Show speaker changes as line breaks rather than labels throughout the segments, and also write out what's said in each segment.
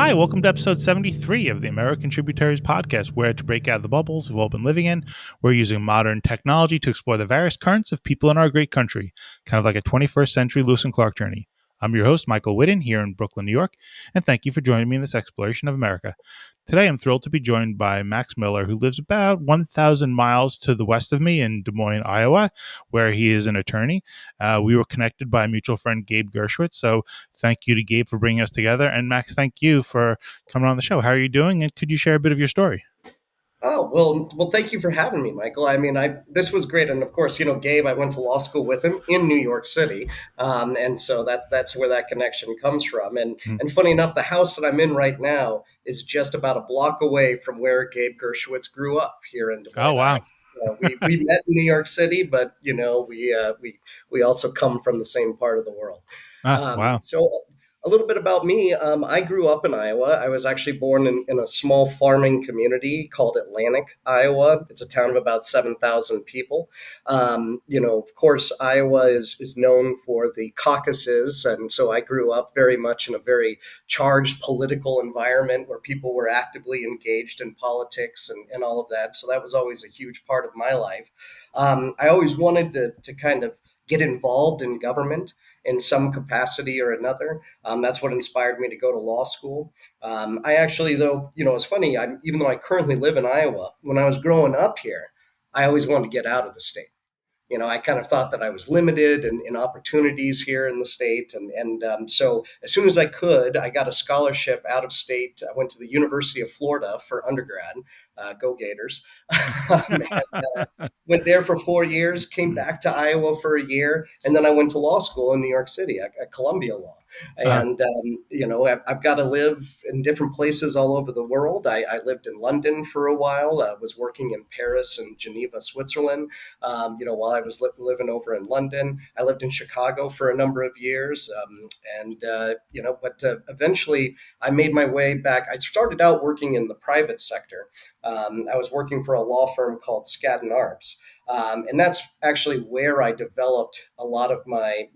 Hi, welcome to episode 73 of the American Tributaries podcast, where to break out of the bubbles we've all been living in, we're using modern technology to explore the various currents of people in our great country, kind of like a 21st century Lewis and Clark journey. I'm your host, Michael Whitten, here in Brooklyn, New York, and thank you for joining me in this exploration of America. Today, I'm thrilled to be joined by Max Miller, who lives about 1,000 miles to the west of me in Des Moines, Iowa, where he is an attorney. We were connected by a mutual friend, Gabe Gershwitz, so thank you to Gabe for bringing us together. And Max, thank you for coming on the show. How are you doing? And could you share a bit of your story?
Oh, well, thank you for having me, Michael. I mean, this was great, and of course, Gabe. I went to law school with him in New York City, and so that's where that connection comes from. And
Mm.
and funny enough, the house that I'm in right now is just about a block away from where Gabe Gershwitz grew up here in Des
Oh,
Moines, Iowa.
wow.
We met in New York City, but we also come from the same part of the world.
Wow.
So a little bit about me. I grew up in Iowa. I was actually born in a small farming community called Atlantic, Iowa. It's a town of about 7,000 people. Of course, Iowa is known for the caucuses. And so I grew up very much in a very charged political environment where people were actively engaged in politics and all of that. So that was always a huge part of my life. I always wanted to kind of get involved in government in some capacity or another. That's what inspired me to go to law school. I actually, though, it's funny, even though I currently live in Iowa, when I was growing up here, I always wanted to get out of the state. I kind of thought that I was limited in opportunities here in the state. So as soon as I could, I got a scholarship out of state. I went to the University of Florida for undergrad. Go Gators. And, went there for 4 years, came back to Iowa for a year, and then I went to law school in New York City at Columbia Law.
Uh,
I've got to live in different places all over the world. I lived in London for a while. I was working in Paris and Geneva, Switzerland. While I was living over in London, I lived in Chicago for a number of years. But eventually I made my way back. I started out working in the private sector. I was working for a law firm called Skadden Arps. And that's actually where I developed a lot of my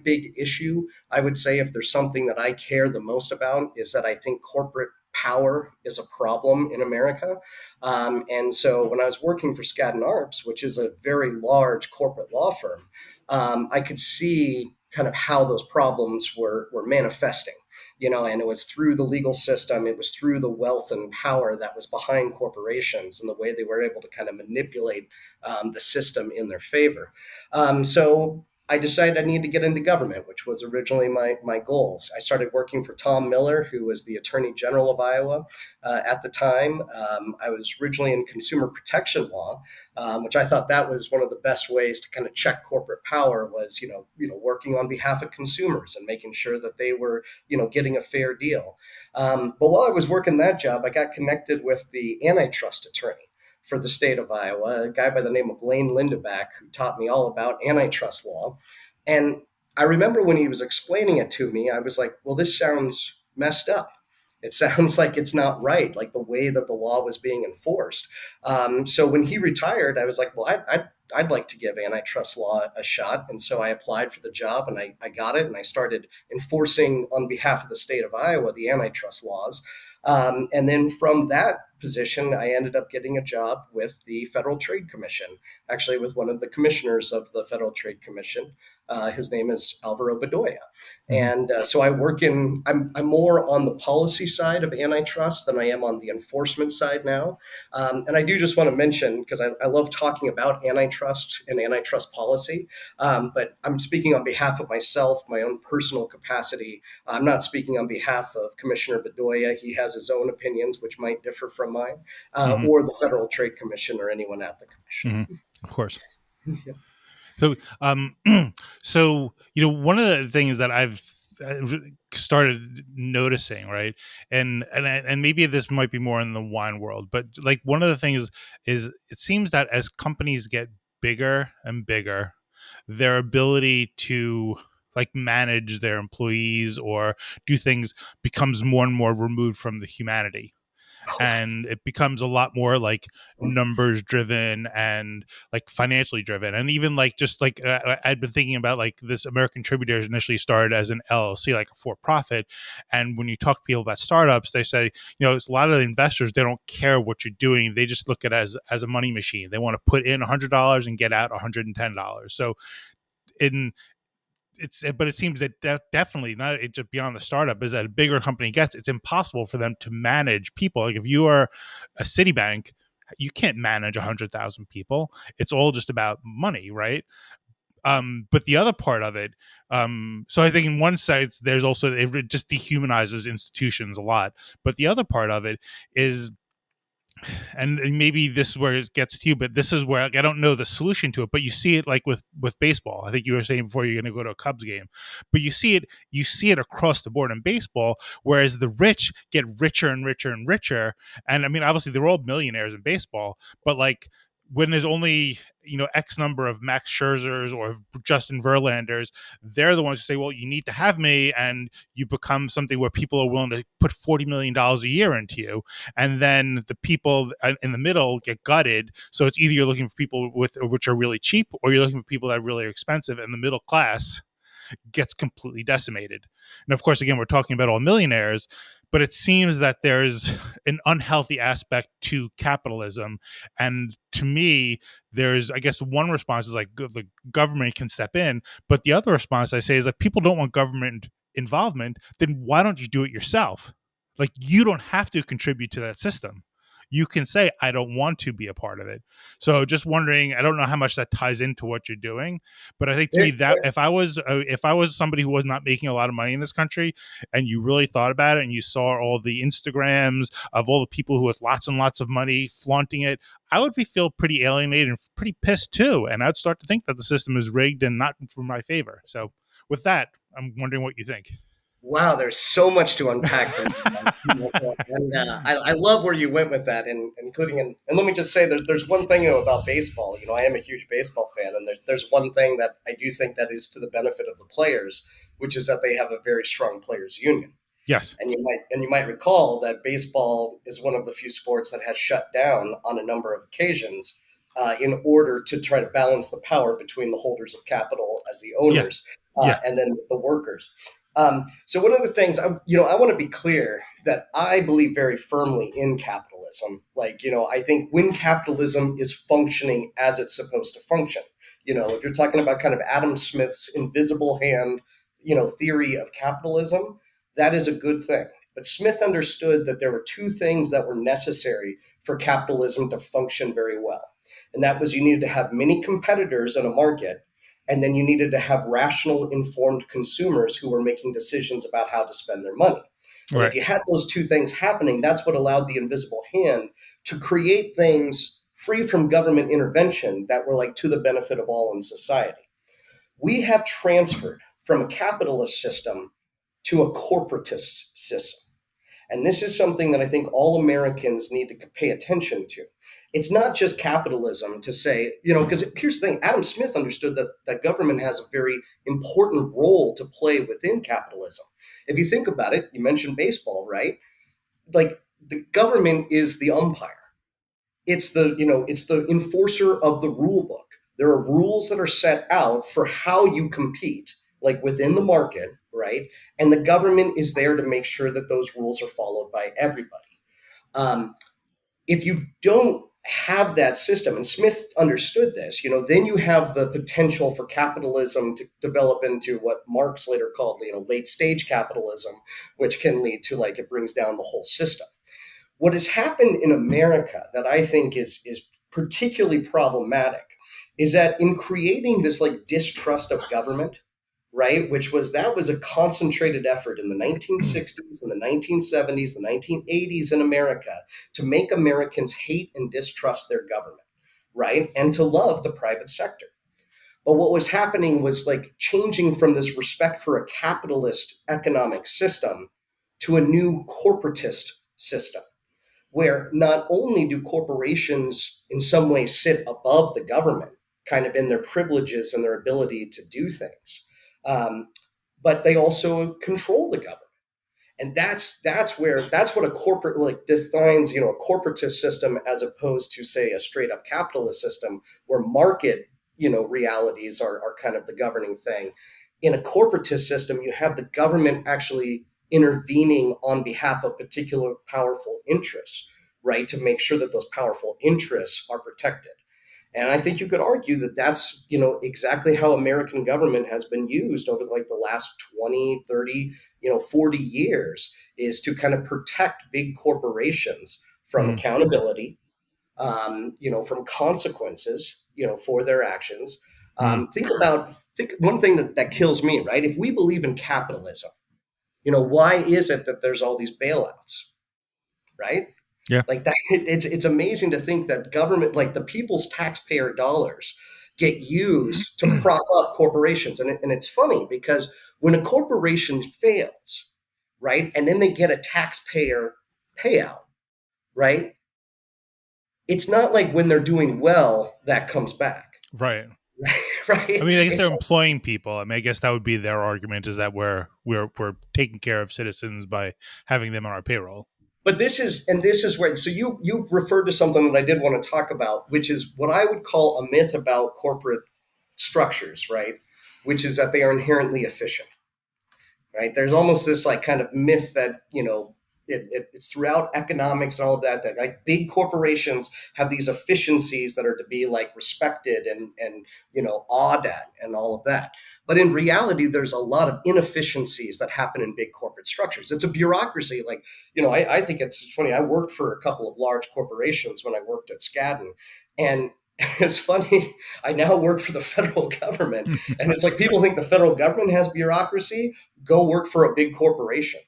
big issue. I would say if there's something that I care the most about is that I think corporate power is a problem in America. And so when I was working for Skadden Arps, which is a very large corporate law firm, I could see kind of how those problems were manifesting, and it was through the legal system, it was through the wealth and power that was behind corporations and the way they were able to kind of manipulate the system in their favor. So I decided I needed to get into government, which was originally my goal. I started working for Tom Miller, who was the Attorney General of Iowa at the time. I was originally in consumer protection law, which I thought that was one of the best ways to kind of check corporate power was, working on behalf of consumers and making sure that they were, getting a fair deal. But while I was working that job, I got connected with the antitrust attorney for the state of Iowa, a guy by the name of Lane Lindeback, who taught me all about antitrust law. And I remember when he was explaining it to me, I was like, well, this sounds messed up. It sounds like it's not right, like the way that the law was being enforced. So when he retired, I was like, well, I'd like to give antitrust law a shot. And so I applied for the job and I got it. And I started enforcing on behalf of the state of Iowa the antitrust laws. And then from that position, I ended up getting a job with the Federal Trade Commission, actually with one of the commissioners of the Federal Trade Commission. His name is Alvaro Bedoya.
mhm.
And so I'm more on the policy side of antitrust than I am on the enforcement side now. And I do just want to mention, because I love talking about antitrust and antitrust policy, but I'm speaking on behalf of myself, my own personal capacity. I'm not speaking on behalf of Commissioner Bedoya. He has his own opinions, which might differ from mine,
Mhm.
or the Federal Trade Commission or anyone at the commission.
Mhm. Of course.
Yeah.
So, one of the things that I've started noticing, right, and maybe this might be more in the wine world, but like one of the things is it seems that as companies get bigger and bigger, their ability to like manage their employees or do things becomes more and more removed from the humanity. and it becomes a lot more like numbers driven and like financially driven. And even like just like I'd been thinking about like this American Tributaries initially started as an LLC, like a for profit. And when you talk to people about startups, they say, it's a lot of the investors, they don't care what you're doing. They just look at it as a money machine. They want to put in $100 and get out $110. So in but it seems that definitely not just beyond the startup is that a bigger company gets, it's impossible for them to manage people. Like if you are a Citibank, you can't manage 100,000 people. It's all just about money, right? But the other part of it, so I think in one sense, there's also, it just dehumanizes institutions a lot. But the other part of it is, and maybe this is where it gets to you, but this is where, like, I don't know the solution to it, but you see it like with baseball. I think you were saying before you're going to go to a Cubs game, but you see it across the board in baseball, whereas the rich get richer and richer and richer. And I mean, obviously they're all millionaires in baseball, but like when there's only X number of Max Scherzers or Justin Verlanders, they're the ones who say, well, you need to have me, and you become something where people are willing to put $40 million a year into you. And then the people in the middle get gutted. So it's either you're looking for people which are really cheap, or you're looking for people that are really expensive, and the middle class gets completely decimated. And of course, again, we're talking about all millionaires, but it seems that there's an unhealthy aspect to capitalism. And to me, there's, I guess, one response is like the government can step in, but the other response I say is like, people don't want government involvement, then why don't you do it yourself? Like, you don't have to contribute to that system. You can say, I don't want to be a part of it. So just wondering, I don't know how much that ties into what you're doing, but I think to me that if I was somebody who was not making a lot of money in this country, and you really thought about it, and you saw all the Instagrams of all the people who with lots and lots of money flaunting it, I would feel pretty alienated and pretty pissed too, and I'd start to think that the system is rigged and not for my favor. So with that, I'm wondering what you think.
Wow, there's so much to unpack from that. And I love where you went with that, and including and let me just say there's one thing about baseball. I am a huge baseball fan, and there's one thing that I do think that is to the benefit of the players, which is that they have a very strong players union.
Yes.
And you might recall that baseball is one of the few sports that has shut down on a number of occasions in order to try to balance the power between the holders of capital as the
Yeah.
owners
Yeah.
and then the workers. So one of the things I want to be clear that I believe very firmly in capitalism. I think when capitalism is functioning as it's supposed to function, if you're talking about kind of Adam Smith's invisible hand, theory of capitalism, that is a good thing. But Smith understood that there were two things that were necessary for capitalism to function very well. And that was, you needed to have many competitors in a market, and then you needed to have rational, informed consumers who were making decisions about how to spend their money. And
Right.
if you had those two things happening, that's what allowed the invisible hand to create things free from government intervention that were like to the benefit of all in society. We have transferred from a capitalist system to a corporatist system. And this is something that I think all Americans need to pay attention to. It's not just capitalism to say, because here's the thing, Adam Smith understood that government has a very important role to play within capitalism. If you think about it, you mentioned baseball, right? Like, the government is the umpire. It's the enforcer of the rule book. There are rules that are set out for how you compete, like within the market, right? And the government is there to make sure that those rules are followed by everybody. Um, if you don't have that system, and Smith understood this, then you have the potential for capitalism to develop into what Marx later called, late stage capitalism, which can lead to, like, it brings down the whole system. What has happened in America that I think is particularly problematic is that in creating this like distrust of government, right, that was a concentrated effort in the 1960s and the 1970s, the 1980s in America to make Americans hate and distrust their government, right, and to love the private sector. But what was happening was like changing from this respect for a capitalist economic system to a new corporatist system, where not only do corporations in some way sit above the government, kind of in their privileges and their ability to do things, but they also control the government. And that's what a corporate like defines, a corporatist system as opposed to say a straight up capitalist system where market, realities are kind of the governing thing. In a corporatist system, you have the government actually intervening on behalf of particular powerful interests, right, to make sure that those powerful interests are protected. And I think you could argue that that's, exactly how American government has been used over like the last 20, 30, 40 years, is to kind of protect big corporations from
Mm,
accountability, from consequences, for their actions.
mm,
Think one thing that kills me, right? If we believe in capitalism, why is it that there's all these bailouts, right?
yeah.
Like that, it's amazing to think that government, like the people's taxpayer dollars, get used to prop up corporations. And it's funny because when a corporation fails, right, and then they get a taxpayer payout, right, it's not like when they're doing well that comes back,
Right.
right?
I mean, I guess they're
It's
employing people. I mean, I guess that would be their argument, is that we're taking care of citizens by having them on our payroll.
But this is where, so you referred to something that I did want to talk about, which is what I would call a myth about corporate structures, right? Which is that they are inherently efficient, right? There's almost this like kind of myth that, it's throughout economics and all of that like big corporations have these efficiencies that are to be like respected and awed at and all of that. But in reality, there's a lot of inefficiencies that happen in big corporate structures. It's a bureaucracy. Like, I think it's funny. I worked for a couple of large corporations when I worked at Skadden, and it's funny. I now work for the federal government, and it's like people think the federal government has bureaucracy. Go work for a big corporation.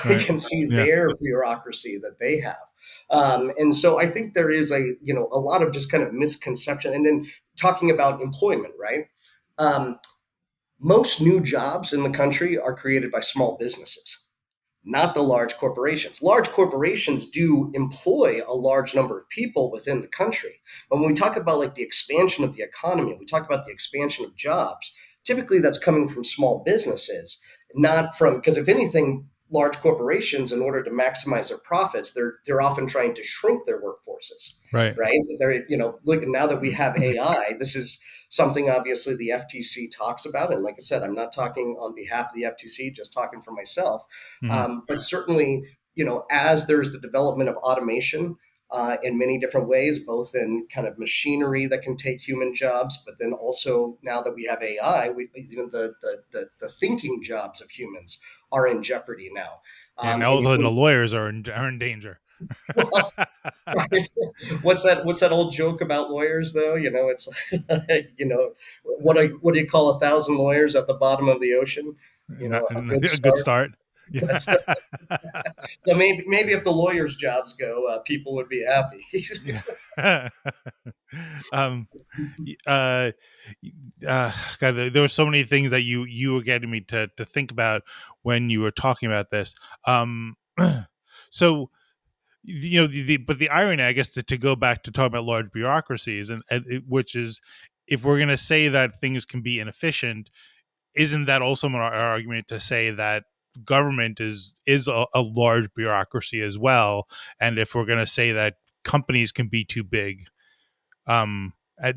I
Right.
can see
Yeah.
their bureaucracy that they have. And so I think there is a lot of just kind of misconception. And then talking about employment, right? Um, Most new jobs in the country are created by small businesses, not the large corporations. Large corporations do employ a large number of people within the country. But when we talk about like the expansion of the economy, we talk about the expansion of jobs, typically that's coming from small businesses, not from, because if anything, large corporations, in order to maximize their profits, they're often trying to shrink their workforces,
Right.
right? They're, look, now that we have AI, this is something obviously the FTC talks about. And like I said, I'm not talking on behalf of the FTC, just talking for myself.
Hmm.
But certainly, as there's the development of automation in many different ways, both in kind of machinery that can take human jobs, but then also now that we have AI, the thinking jobs of humans are in jeopardy now.
And
And
now
you
the
can,
lawyers are in danger.
well, what's that old joke about lawyers though? It's what do you call 1,000 lawyers at the bottom of the ocean?
Not
A good
a good
start.
start. Yeah.
That's the, so maybe if the lawyers' jobs go, people would be happy.
Yeah. um, uh, God, there were so many things that you were getting me to think about when you were talking about this. Um, so but the irony, I guess, to go back to talk about large bureaucracies, which is, if we're going to say that things can be inefficient, isn't that also an argument to say that government is a large bureaucracy as well? And if we're going to say that companies can be too big, um, at,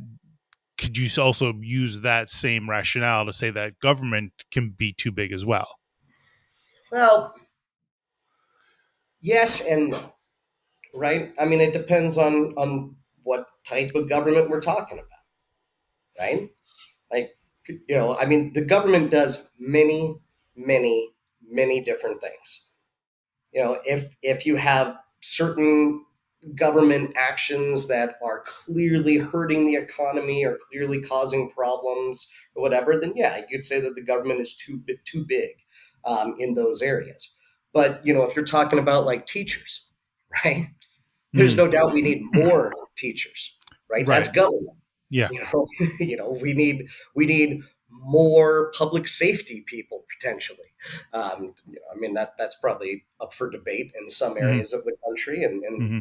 could you also use that same rationale to say that government can be too big as well?
Well, yes and no, right? I mean, it depends on what type of government we're talking about, right? Like, I mean, the government does many, many, many different things. If you have certain government actions that are clearly hurting the economy or clearly causing problems or whatever, then yeah, you'd say that the government is too big in those areas. But if you're talking about like teachers, right? There's
Mm,
no doubt we need more teachers, right? That's
right.
government.
Yeah.
You know, we need more public safety people potentially. I mean that's probably up for debate in some
Hmm.
areas of the country, and
Hmm.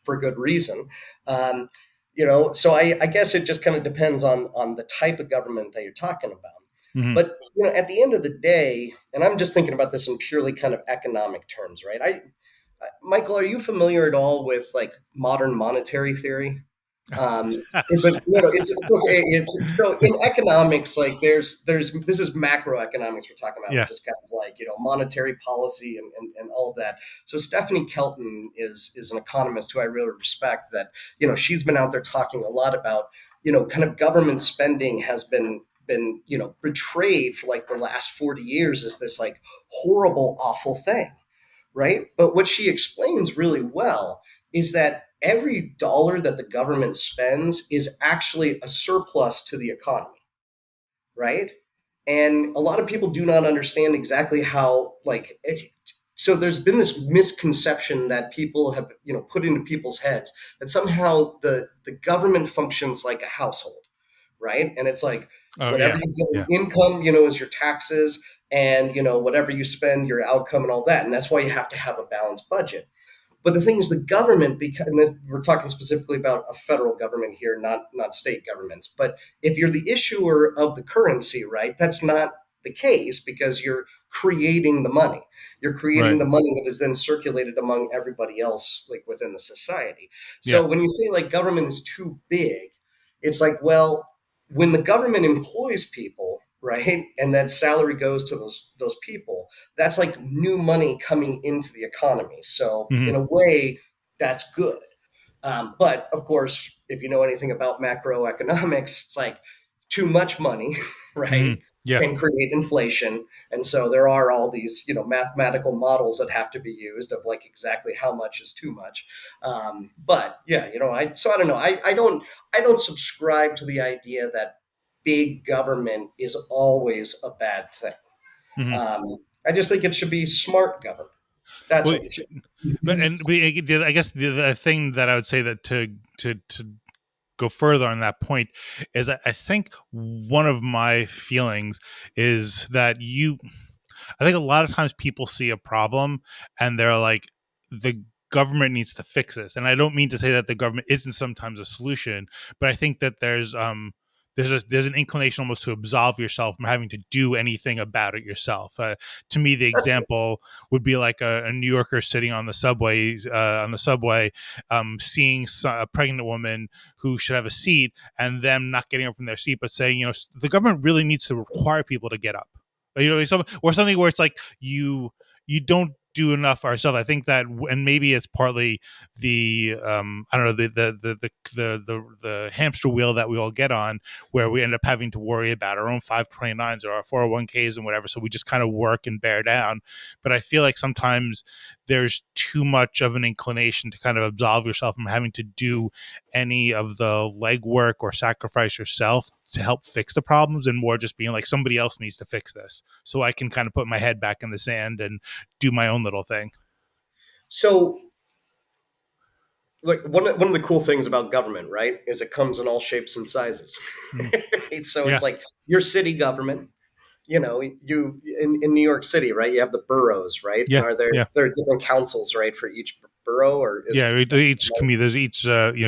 for good reason. So I guess it just kind of depends on the type of government that you're talking about.
Hmm.
But at the end of the day, and I'm just thinking about this in purely kind of economic terms, right? Michael, are you familiar at all with like modern monetary theory? It's a it's okay. It's so in economics, like there's this is macroeconomics we're talking about,
Yeah.
which is kind of like monetary policy and all of that. So Stephanie Kelton is an economist who I really respect. That she's been out there talking a lot about kind of government spending has been betrayed for like the last 40 years as this like horrible awful thing, right? But what she explains really well is that every dollar that the government spends is actually a surplus to the economy, right? And a lot of people do not understand exactly how, like, so there's been this misconception that people have, put into people's heads that somehow the government functions like a household, right? And it's like
Oh
whatever
yeah.
you get
Yeah.
in income, is your taxes, and whatever you spend, your outcome, and all that. And that's why you have to have a balanced budget. But the thing is, the government, because and we're talking specifically about a federal government here, not state governments. But if you're the issuer of the currency, right, that's not the case because you're creating the money. You're creating
Right.
the money that is then circulated among everybody else, like within the society.
Yeah.
So when you say like government is too big, it's like, well, when the government employs people, right, and that salary goes to those people, that's like new money coming into the economy. So in
Hmm.
a way, that's good. But of course, if you know anything about macroeconomics, it's like too much money,
Hmm.
right,
Yeah.
can create inflation. And so there are all these, mathematical models that have to be used of like exactly how much is too much. But yeah, I don't know. I don't subscribe to the idea that big government is always a bad thing.
Hmm.
I just think it should be smart government. That's
Well,
what it should
but
be.
I guess the thing that I would say that to go further on that point is I think one of my feelings is that I think a lot of times people see a problem and they're like, the government needs to fix this. And I don't mean to say that the government isn't sometimes a solution, but I think that there's an inclination almost to absolve yourself from having to do anything about it yourself. To me, the
That's
example would be like a New Yorker sitting on the subway, seeing a pregnant woman who should have a seat, and them not getting up from their seat, but saying, the government really needs to require people to get up. Or something where it's like you don't do enough ourselves. I think that, and maybe it's partly the I don't know, the hamster wheel that we all get on, where we end up having to worry about our own 529s or our 401ks and whatever. So we just kind of work and bear down. But I feel like sometimes there's too much of an inclination to kind of absolve yourself from having to do any of the legwork or sacrifice yourself to help fix the problems, and more just being like, somebody else needs to fix this so I can kind of put my head back in the sand and do my own little thing.
so like one of the cool things about government, right, is it comes in all shapes and sizes.
Mm.
Right? So
Yeah.
it's like your city government. You in New York City, right? You have the boroughs, right? And
Yeah. Yeah.
there are different councils, right, for each borough, or is
Yeah.
it?
Each community, there's each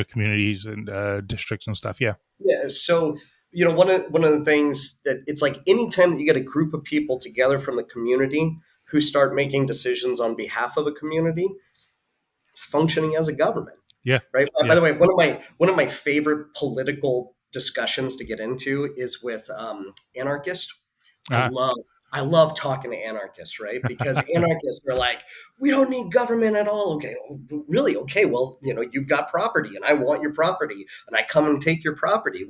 communities and districts and stuff. Yeah.
Yeah. So one of the things that it's like anytime that you get a group of people together from the community who start making decisions on behalf of a community, it's functioning as a government.
Yeah.
Right. By
Yeah.
the way, one of my favorite political discussions to get into is with anarchists. I
uh
love I love talking to anarchists, right? Because anarchists are like, we don't need government at all. Okay, really? Okay, well, you've got property, and I want your property, and I come and take your property.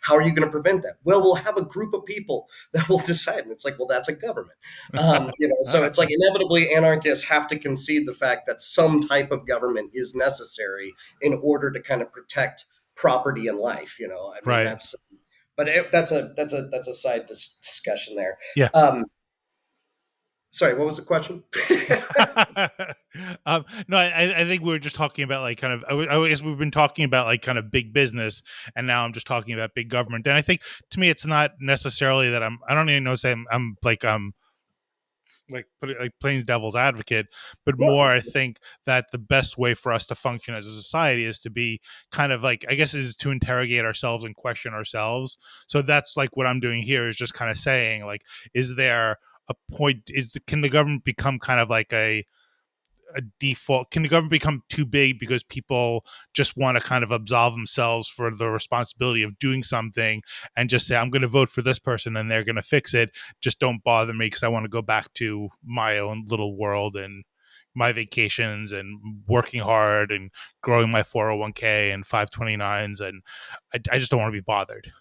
How are you going to prevent that? Well, we'll have a group of people that will decide, and it's like, well, that's a government. So it's like inevitably anarchists have to concede the fact that some type of government is necessary in order to kind of protect property and life. I mean,
Right.
that's but that's a side discussion there.
Yeah.
Um, Sorry, what was the question?
No, I think we were just talking about like kind of. I guess we've been talking about like kind of big business, and now I'm just talking about big government. And I think to me, it's not necessarily that I don't even know. Say I'm like like put it like plain devil's advocate, but
Well,
more I think that the best way for us to function as a society is to be kind of like, I guess, is to interrogate ourselves and question ourselves. So that's like what I'm doing here, is just kind of saying like, is there a point, can the government become kind of like a default, can the government become too big because people just want to kind of absolve themselves for the responsibility of doing something and just say, I'm going to vote for this person and they're going to fix it, just don't bother me because I want to go back to my own little world and my vacations and working hard and growing my 401k and 529s, and I just don't want to be bothered.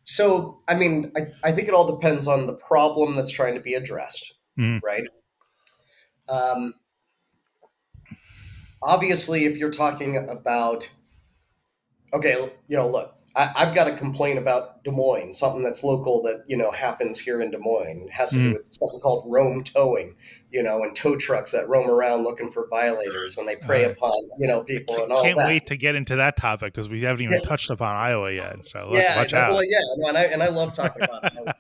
so I mean, I think it all depends on the problem that's trying to be addressed,
Mm,
right? Um, Obviously, if you're talking about, okay, look, I've got a complaint about Des Moines, something that's local that, happens here in Des Moines. It has to do
mm.
with something called roam towing, and tow trucks that roam around looking for violators and they prey
uh,
upon, people and all
can't
that.
wait to get into that topic because we haven't even touched upon Iowa yet, so let's
Yeah,
watch out.
well, yeah, no, and I love talking about it.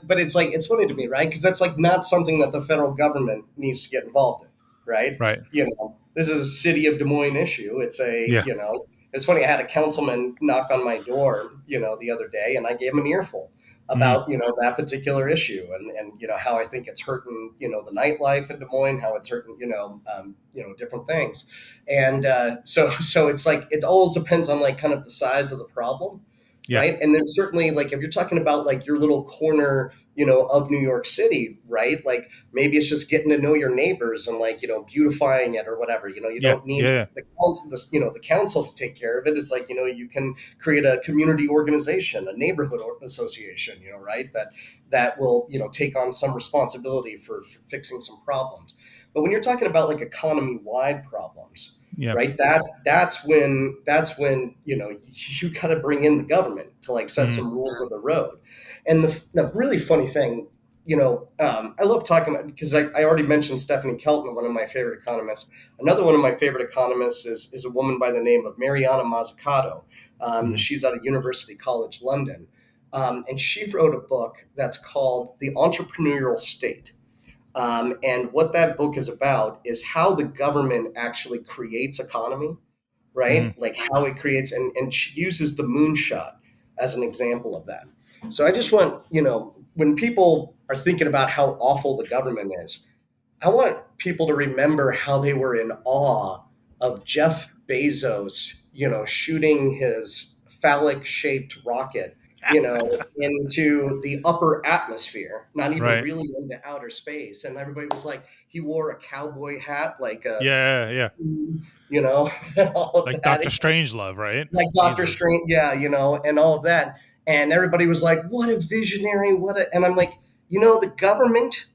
But it's like, it's funny to me, right? Because that's like not something that the federal government needs to get involved in, right?
Right.
This is a city of Des Moines issue.
Yeah.
It's funny. I had a councilman knock on my door, the other day, and I gave him an earful
Mm,
about that particular issue, and how I think it's hurting the nightlife in Des Moines, how it's hurting different things, and so it's like it all depends on like kind of the size of the problem,
yeah.
right? And then certainly like if you're talking about like your little corner, of New York City, right? Like maybe it's just getting to know your neighbors and like beautifying it or whatever. You
Yeah.
don't need
Yeah.
the council, the council to take care of it. It's like you can create a community organization, a neighborhood association, right? That will take on some responsibility for fixing some problems. But when you're talking about like economy wide problems,
Yeah.
right? That's when you got to bring in the government to like set
Mm,
some rules of the road. And the really funny thing, I love talking about, because I already mentioned Stephanie Kelton, one of my favorite economists. Another one of my favorite economists is a woman by the name of Mariana Mazzucato.
mm,
She's out of University College London, and she wrote a book that's called The Entrepreneurial State. And what that book is about is how the government actually creates economy,
mm.
right? Like how it creates, and she uses the moonshot as an example of that. So I just want, when people are thinking about how awful the government is, I want people to remember how they were in awe of Jeff Bezos, shooting his phallic shaped rocket, into the upper atmosphere, not even
Right.
really into outer space. And everybody was like, he wore a cowboy hat, like
Yeah. Yeah.
and all of
Like
that.
Dr. Strangelove, right?
Like Doctor
Jesus.
Strange, yeah, and all of that. And everybody was like, what a visionary, and I'm like, the government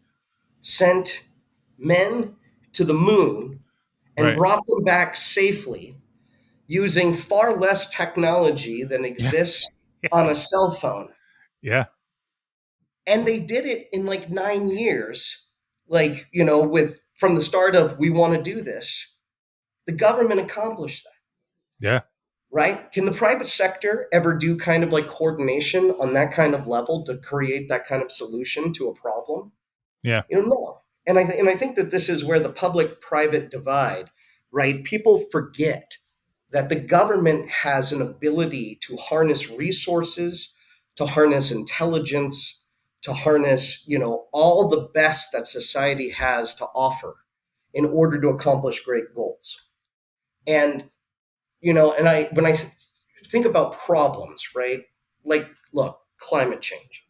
sent men to the moon and
Right.
brought them back safely using far less technology than
Yeah.
exists
Yeah.
on a cell phone.
Yeah.
And they did it in like 9 years, like, with from the start of we want to do this. The government accomplished that,
Yeah.
right? Can the private sector ever do kind of like coordination on that kind of level to create that kind of solution to a problem?
Yeah.
No. And I think that this is where the public private divide, right? People forget that the government has an ability to harness resources, to harness intelligence, to harness, all the best that society has to offer in order to accomplish great goals. And, and when I think about problems, right? Like, look, climate change.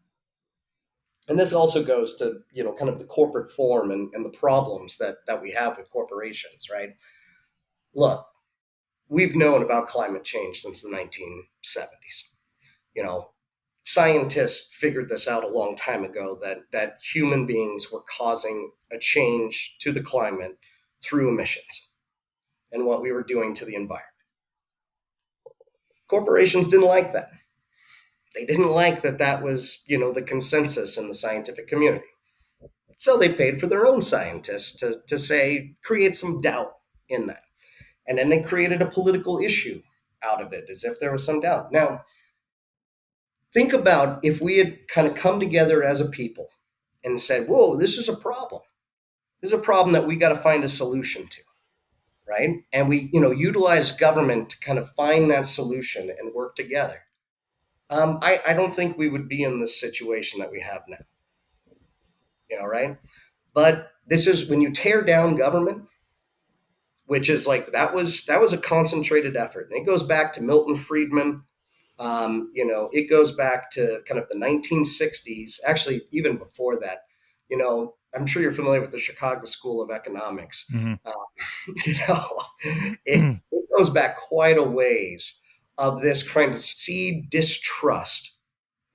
And this also goes to, kind of the corporate form and the problems that we have with corporations, right? Look, we've known about climate change since the 1970s. You know, Scientists figured this out a long time ago, that human beings were causing a change to the climate through emissions and what we were doing to the environment. Corporations didn't like that. They didn't like that was, the consensus in the scientific community. So they paid for their own scientists to say, create some doubt in that. And then they created a political issue out of it as if there was some doubt. Now, Think about if we had kind of come together as a people and said, whoa, this is a problem. This is a problem that we got to find a solution to, right? And we, utilize government to kind of find that solution and work together. I don't think we would be in this situation that we have now, right? But this is when you tear down government, which is like that was a concentrated effort, and it goes back to Milton Friedman. It goes back to kind of the 1960s, actually even before that. I'm sure you're familiar with the Chicago School of Economics.
Mhm.
Uh, you know, it goes back quite a ways of this kind of seed distrust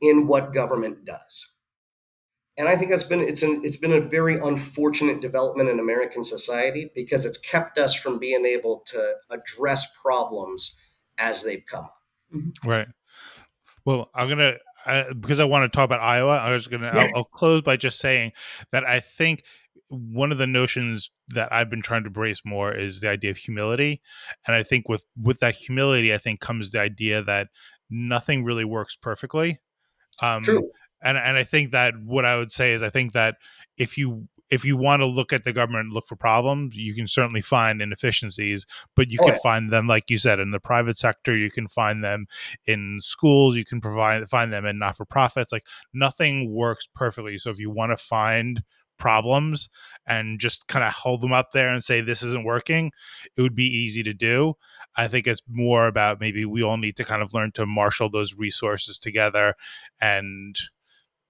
in what government does. And I think it's been a very unfortunate development in American society because it's kept us from being able to address problems as they've come up. Mhm.
Right. Well, I'm gonna because I want to talk about Iowa. I was gonna.
Yeah,
I'll close by just saying that I think one of the notions that I've been trying to embrace more is the idea of humility, and I think with that humility, I think comes the idea that nothing really works perfectly. Um,
true.
and I think that what I would say is I think that if you want to look at the government and look for problems, you can certainly find inefficiencies, but you
Oh
could
yeah.
find them, like you said, in the private sector. You can find them in schools. You can find them in not for profits. Like nothing works perfectly. So if you want to find problems and just kind of hold them up there and say this isn't working, it would be easy to do. I think it's more about maybe we all need to kind of learn to marshal those resources together and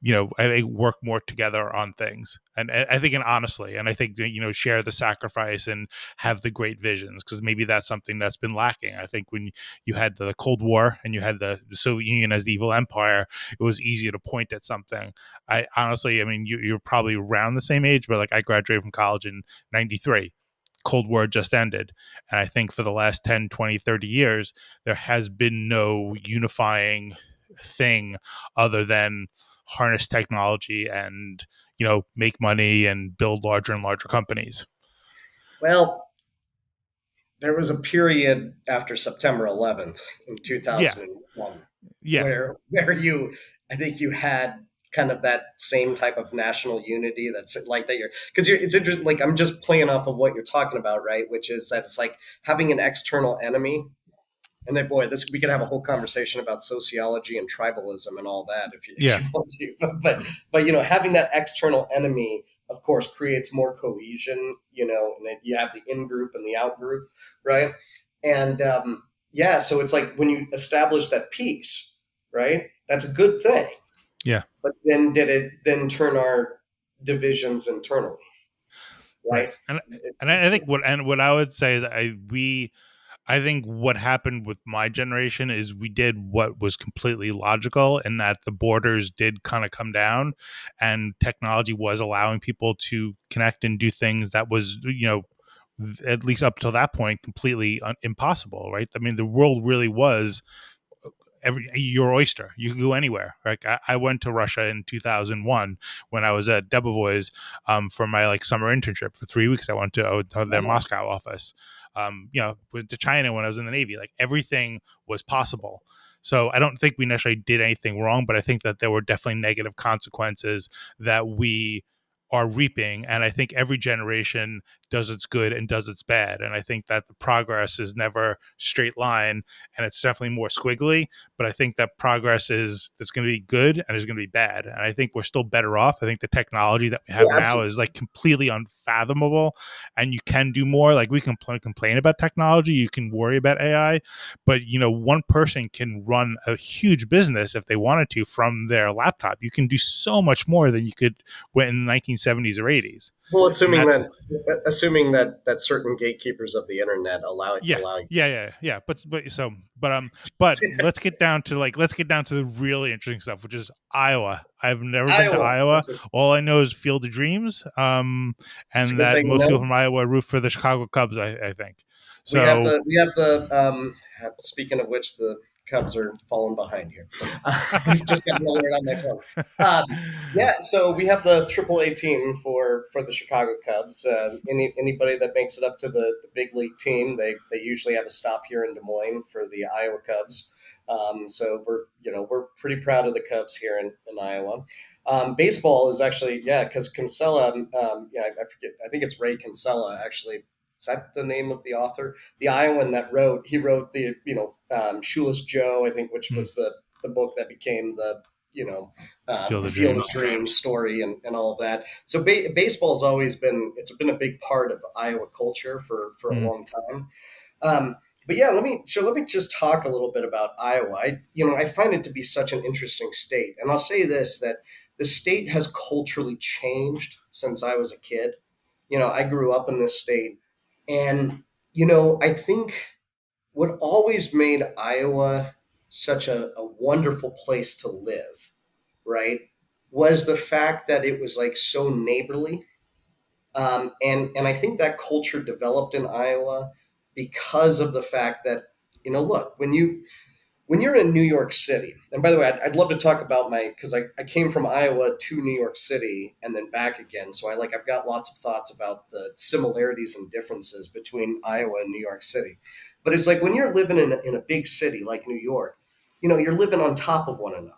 I think work more together on things, and I think, and honestly, and I think that, share the sacrifice and have the great visions, because maybe that's something that's been lacking. I think when you had the Cold War and you had the Soviet Union as the evil empire, it was easy to point at something. I honestly, I mean, you're probably around the same age, but like I graduated from college in '93. Cold War just ended. And I think for the last 10, 20, 30 years, there has been no unifying thing other than harness technology and, make money and build larger and larger companies.
Well, there was a period after September 11th in
Yeah.
2001
Yeah.
where I think you had kind of that same type of national unity that's like that it's interesting, like I'm just playing off of what you're talking about, right? Which is that it's like having an external enemy. And then, boy, this we could have a whole conversation about sociology and tribalism and all that if
Yeah.
you want to. But having that external enemy, of course, creates more cohesion. And then you have the in group and the out group, right? And yeah, so it's like when you establish that peace, right? That's a good thing.
Yeah.
But then did it then turn our divisions internally,
Right.
right?
And I think what I would say is I think what happened with my generation is we did what was completely logical, and that the borders did kind of come down, and technology was allowing people to connect and do things that was, at least up till that point, completely impossible, right? I mean, the world really was your oyster. You could go anywhere. Like I went to Russia in 2001 when I was at Debevoise for my like summer internship for 3 weeks. I went to their
Wow.
Moscow office. Went to China when I was in the Navy. Like everything was possible. So I don't think we necessarily did anything wrong, but I think that there were definitely negative consequences that we are reaping. And I think every generation does its good and does its bad. And I think that the progress is never straight line, and it's definitely more squiggly, but I think that progress is that's going to be good and is going to be bad. And I think we're still better off. I think the technology that we have
Yeah,
now
absolutely.
is like completely unfathomable, and you can do more. Like we can complain about technology, you can worry about AI, but one person can run a huge business if they wanted to from their laptop. You can do so much more than you could when in the 1970s or 80s.
Well,
And that's
assuming that certain gatekeepers of the internet
yeah,
allow you.
yeah. But let's get down to the really interesting stuff, which is Iowa. I've never been to
Iowa.
Iowa. All I know is Field of Dreams,
It's a
and
good
that
thing to
most people
know.
from Iowa root for the Chicago Cubs. I think
We have
so.
speaking of which, the Cubs are falling behind here. I just got an alert on my phone. Yeah, so we have the AAA team for the Chicago Cubs. Anybody that makes it up to the big league team, they usually have a stop here in Des Moines for the Iowa Cubs. So we're we're pretty proud of the Cubs here in Iowa. Baseball is actually, yeah, because Kinsella, yeah, I forget, I think it's Ray Kinsella actually. Is that the name of the author? The Iowan that he wrote the, Shoeless Joe, I think, which
Mm.
was the book that became you know,
Field
the
of
Field of
Dreams.
Dreams story and all of that. So baseball's always been a big part of Iowa culture for a
Mm.
long time. Um, but yeah, let me just talk a little bit about Iowa. I find it to be such an interesting state, and I'll say this, that the state has culturally changed since I was a kid. I grew up in this state, and I think what always made Iowa such a wonderful place to live, right, was the fact that it was like so neighborly. And I think that culture developed in Iowa because of the fact that, look, when you're in New York City, and by the way, I'd love to talk about because I came from Iowa to New York City and then back again. So I've got lots of thoughts about the similarities and differences between Iowa and New York City. But it's like when you're living in a big city like New York, you're living on top of one another,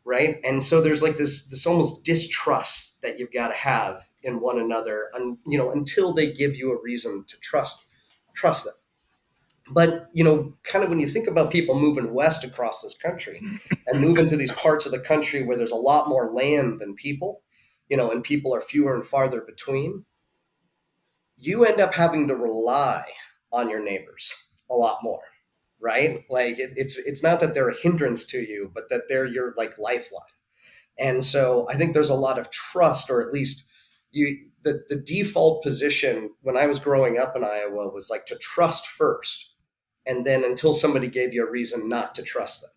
right? And so there's like this almost distrust that you've got to have in one another, and until they give you a reason to trust them. But kind of when you think about people moving west across this country and moving to these parts of the country where there's a lot more land than people, and people are fewer and farther between, you end up having to rely on your neighbors a lot more, right? Like it's not that they're a hindrance to you, but that they're your like lifeline. And so I think there's a lot of trust, or at least the default position when I was growing up in Iowa was like to trust first, and then until somebody gave you a reason not to trust them,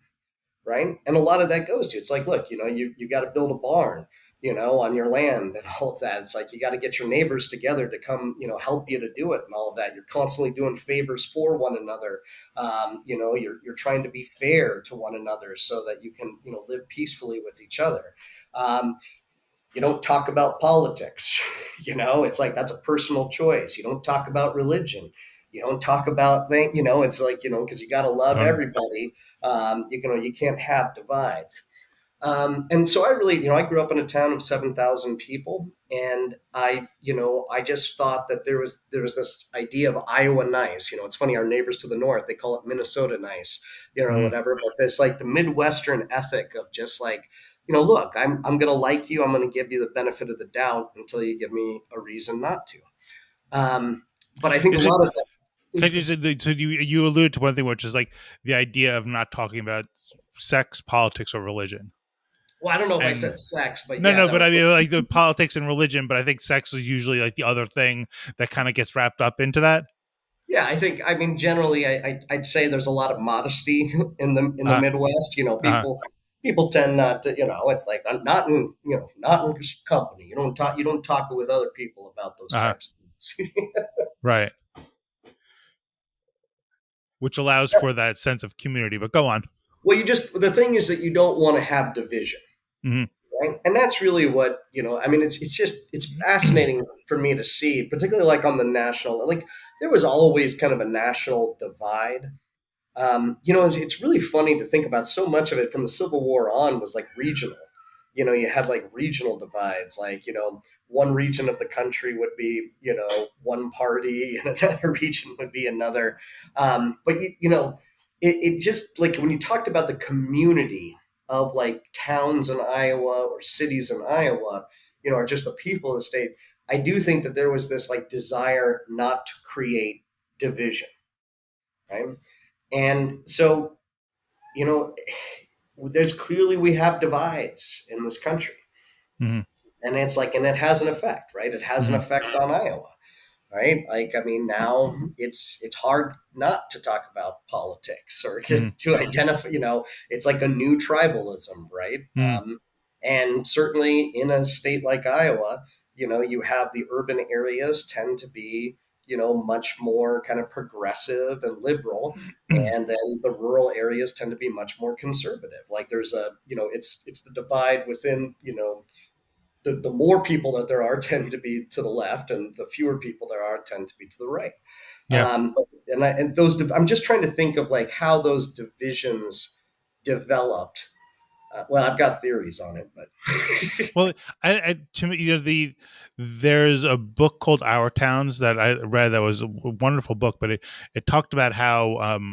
right? And a lot of that goes to, it's like, look, you got to build a barn, on your land and all of that. It's like you got to get your neighbors together to come, help you to do it and all of that. You're constantly doing favors for one another. You're trying to be fair to one another so that you can, live peacefully with each other. Um, you don't talk about politics. It's like that's a personal choice. You don't talk about religion. You don't talk about things. It's like because you got to love
Um,
everybody. You can't have divides. And so I really, I grew up in a town of 7,000 people, and I just thought that there was this idea of Iowa nice. It's funny, our neighbors to the north, they call it Minnesota nice,
mm.
whatever. But there's like the Midwestern ethic of just like, look, I'm going to like you. I'm going to give you the benefit of the doubt until you give me a reason not to. But I think a
Is it?
lot of
Can
that.
you, so you alluded to one thing, which is like the idea of not talking about sex, politics, or religion.
Well, I don't know if I
And
said sex, but
no,
yeah,
no,
that
but
was.
I mean like the politics and religion. But I think sex is usually like the other thing that kind of gets wrapped up into that.
Yeah, I mean, generally, I'd say there's a lot of modesty in the
Uh,
Midwest.
uh,
People tend not to, it's like not in company. You don't talk with other people about those
uh,
types of things.
right. Which allows for that sense of community. But go on.
Well, the thing is that you don't want to have division,
Hmm.
right? And that's really what I mean, it's fascinating for me to see, particularly like on the national. Like there was always kind of a national divide. It's really funny to think about. So much of it from the Civil War on was like regional. You had like regional divides, like, one region of the country would be, one party and another region would be another. But, it just like when you talked about the community of like towns in Iowa or cities in Iowa, or just the people of the state, I do think that there was this like desire not to create division, right? And so, you know, there's clearly we have divides in this country.
Hmm.
And it's like, and it has an effect, right? It has an
Hmm.
effect on Iowa, right? Like, I mean, now it's hard not to talk about politics or to,
Hmm.
to identify, it's like a new tribalism, right?
Hmm.
And certainly in a state like Iowa, you have the urban areas tend to be, much more kind of progressive and liberal. And then the rural areas tend to be much more conservative. Like there's it's the divide within, the more people that there are tend to be to the left, and the fewer people there are tend to be to the right.
Yeah.
And those, I'm just trying to think of like how those divisions developed Well, I've got theories on it, but
Well, to me, there's a book called Our Towns that I read that was a wonderful book, but it talked about how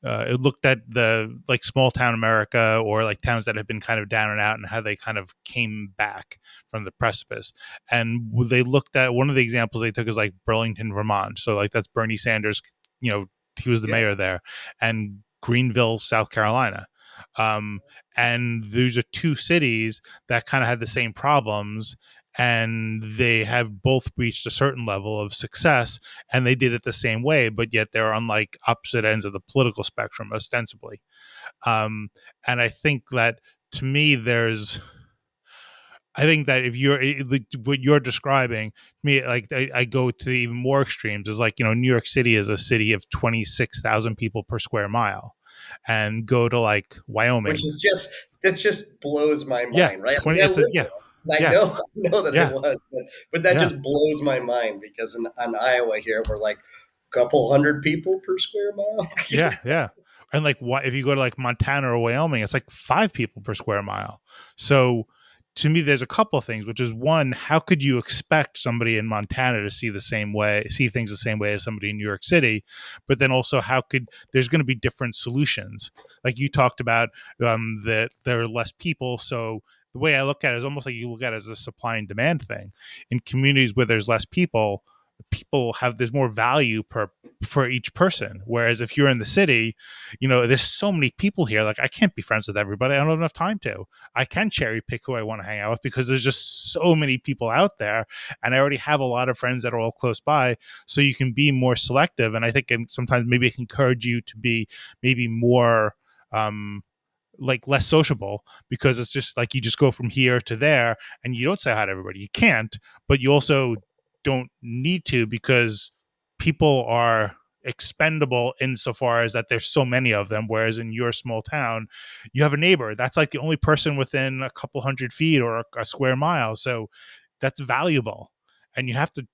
it looked at the like small town America or like towns that had been kind of down and out and how they kind of came back from the precipice. And they looked at one of the examples they took is like Burlington, Vermont. So like that's Bernie Sanders, you know, he was the
yeah,
mayor there, and Greenville, South Carolina. Um, and these are two cities that kind of had the same problems, and they have both reached a certain level of success, and they did it the same way, but yet they're on like opposite ends of the political spectrum ostensibly. And I think that, to me, I think that if you're what you're describing to me, like I go to even more extremes. Is like, New York City is a city of 26,000 people per square mile, and go to like
which
Wyoming.
is just that just blows my
Yeah,
mind, right? I
20.
mean, I
It's a
live
yeah,
there. I
yeah,
know, I know that it
yeah,
was, but that
yeah.
just blows my mind because in Iowa here we're like a couple hundred people per square mile.
Yeah, yeah. And like, what if you go to like Montana or Wyoming, it's like 5 people per square mile. So to me, there's a couple of things, which is one, how could you expect somebody in Montana to see things the same way as somebody in New York City? But then also, how could there's going to be different solutions? Like you talked about, that there are less people, so the way I look at it is almost like you look at it as a supply and demand thing. In communities where there's less people, there's more value per for each person. Whereas if you're in the city, there's so many people here. Like, I can't be friends with everybody. I don't have enough time to. I can cherry pick who I want to hang out with because there's just so many people out there, and I already have a lot of friends that are all close by. So you can be more selective, and I think sometimes maybe it can encourage you to be maybe more. Like less sociable, because it's just like you just go from here to there and you don't say hi to everybody. You can't, but you also don't need to, because people are expendable insofar as that there's so many of them. Whereas in your small town, you have a neighbor that's like the only person within a couple 100 feet or a square mile. So that's valuable, and you have to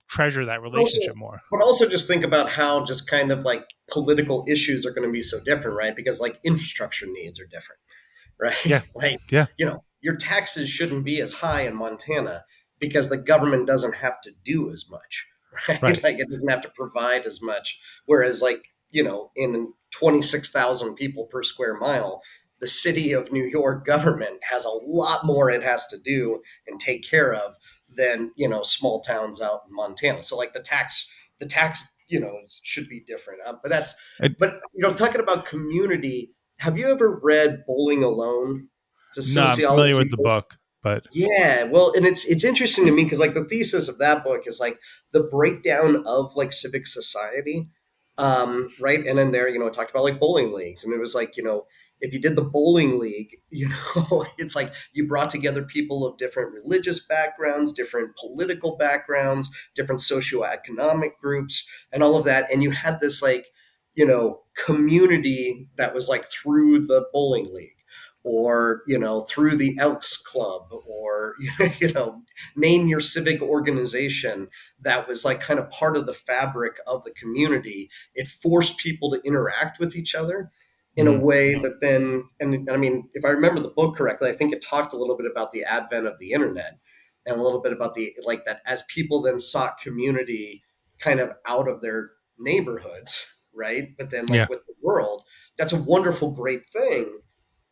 treasure that
But also,
relationship more.
but also just think about how just kind of like political issues are going to be so different, right? Because like infrastructure needs are different, right?
Yeah,
Like,
yeah,
your taxes shouldn't be as high in Montana because the government doesn't have to do as much, right?
right.
Like, it doesn't have to provide as much. Whereas, like, in 26,000 people per square mile, the city of New York government has a lot more it has to do and take care of than, small towns out in Montana. So, like, the tax, should be different.
And
But, talking about community, have you ever read Bowling Alone? It's a
no, I'm familiar
sociology
with the
book.
book, but
Yeah, well, and it's interesting to me because like the thesis of that book is like the breakdown of like civic society, right? And then there, it talked about like bowling leagues, and it was like if you did the bowling league, it's like you brought together people of different religious backgrounds, different political backgrounds, different socioeconomic groups, and all of that, and you had this like community that was like through the bowling league or through the Elks Club, or name your civic organization that was like kind of part of the fabric of the community. It forced people to interact with each other in a
mhm,
way that then, and I mean, if I remember the book correctly, I think it talked a little bit about the advent of the internet and a little bit about the like that as people then sought community kind of out of their neighborhoods, right? But then
yeah.
like with the world, that's a wonderful, great thing,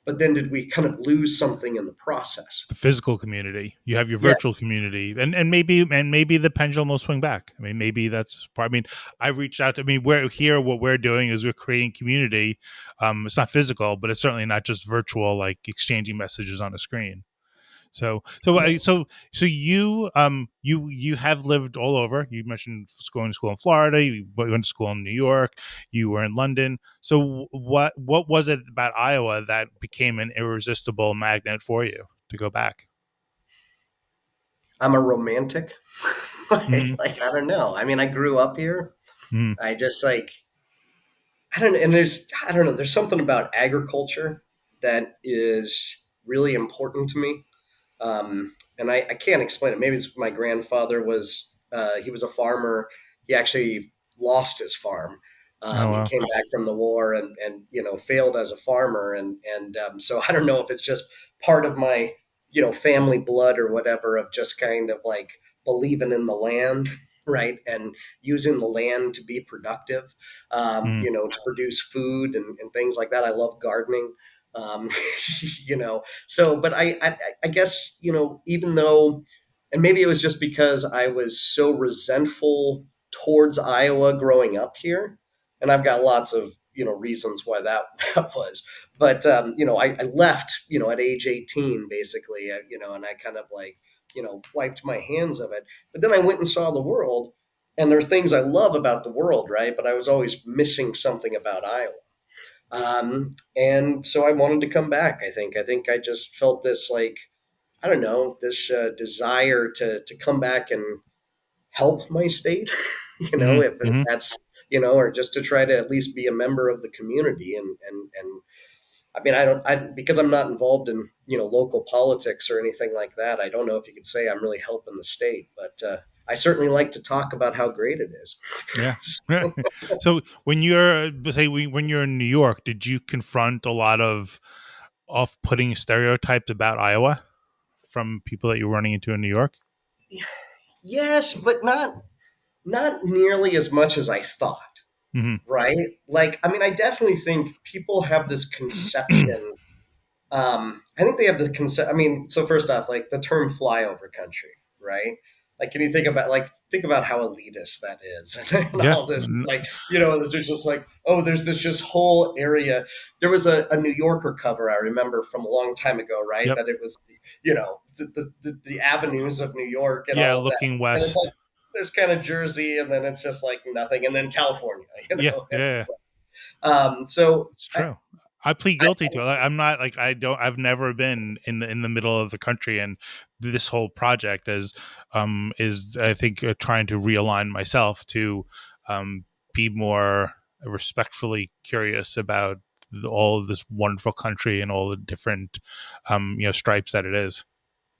but then did we kind of lose something in the process?
The physical community. You have your
Yeah.
virtual community, and maybe the pendulum will swing back. I mean, maybe that's part. I mean, I've reached out to. I mean, we're here. What we're doing is we're creating community. It's not physical, but it's certainly not just virtual, like exchanging messages on a screen. So you have lived all over. You mentioned going to school in Florida. You went to school in New York. You were in London. So what was it about Iowa that became an irresistible magnet for you to go back?
I'm a romantic.
Mm-hmm.
Like, I don't know. I mean, I grew up here.
Mm-hmm.
I just like, I don't know. And I don't know, there's something about agriculture that is really important to me. And I can't explain it. Maybe it's my grandfather he was a farmer. He actually lost his farm.
Oh
He
wow.
came back from the war and failed as a farmer, and so I don't know if it's just part of my family blood or whatever of just kind of like believing in the land, right, and using the land to be productive,
Mm,
to produce food and things like that. I love gardening. um, so but I guess even though, and maybe it was just because I was so resentful towards Iowa growing up here, and I've got lots of reasons why that that was. But I left at age 18 basically, and I kind of like wiped my hands of it. But then I went and saw the world, and there's things I love about the world, right? But I was always missing something about Iowa. And so I wanted to come back. I think I just felt this like I don't know this desire to come back and help my state,
mm,
if
mm.
that's or just to try to at least be a member of the community. And I mean, I because I'm not involved in local politics or anything like that. I don't know if you could say I'm really helping the state, but I certainly like to talk about how great it is.
Yeah. So when you're say when you're in New York, did you confront a lot of off-putting stereotypes about Iowa from people that you're running into in New York?
Yes, but not nearly as much as I thought.
Hmm.
Right? Like, I mean, I definitely think people have this conception. I think they have the concept. I mean, so first off, like the term flyover country, right? Like, can you think about how elitist that is, and
Yeah.
all this? Like, there's just like, oh, there's this just whole area. There was a New Yorker cover I remember from a long time ago, right?
Yep.
That it was, the avenues of New York and
Yeah,
all of that,
looking
and it's like
west.
there's kind of Jersey, and then it's just like nothing, and then California,
Yeah, yeah.
So
It's true. I plead guilty to it. I'm not like I don't. I've never been in the middle of the country, and this whole project is I think trying to realign myself to um, be more respectfully curious about all of this wonderful country and all the different stripes that it is.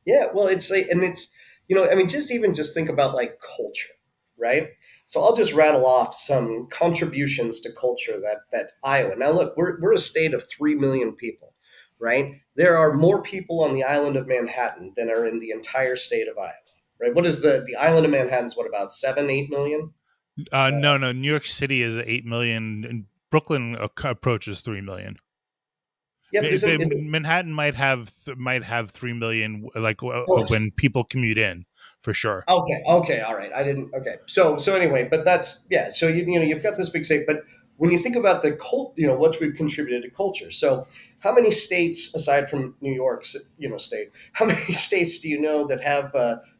Yeah, well, it's like, and it's, I mean, just think about like culture, right? So I'll just rattle off some contributions to culture that Iowa. Now, look, we're a state of 3 million people, right? There are more people on the island of Manhattan than are in the entire state of Iowa, right? What is the island of Manhattan's what about 7, 8 million?
No, no. New York City is 8 million, and Brooklyn approaches 3 million.
Yeah, but isn't
Manhattan might have 3 million, like
well,
when people commute in, for sure.
okay, okay, all right. I didn't. Okay, so anyway, but that's yeah. So you've got this big state, but when you think about the cult, what we've contributed to culture. So how many states aside from New York's state? How many states do you know that have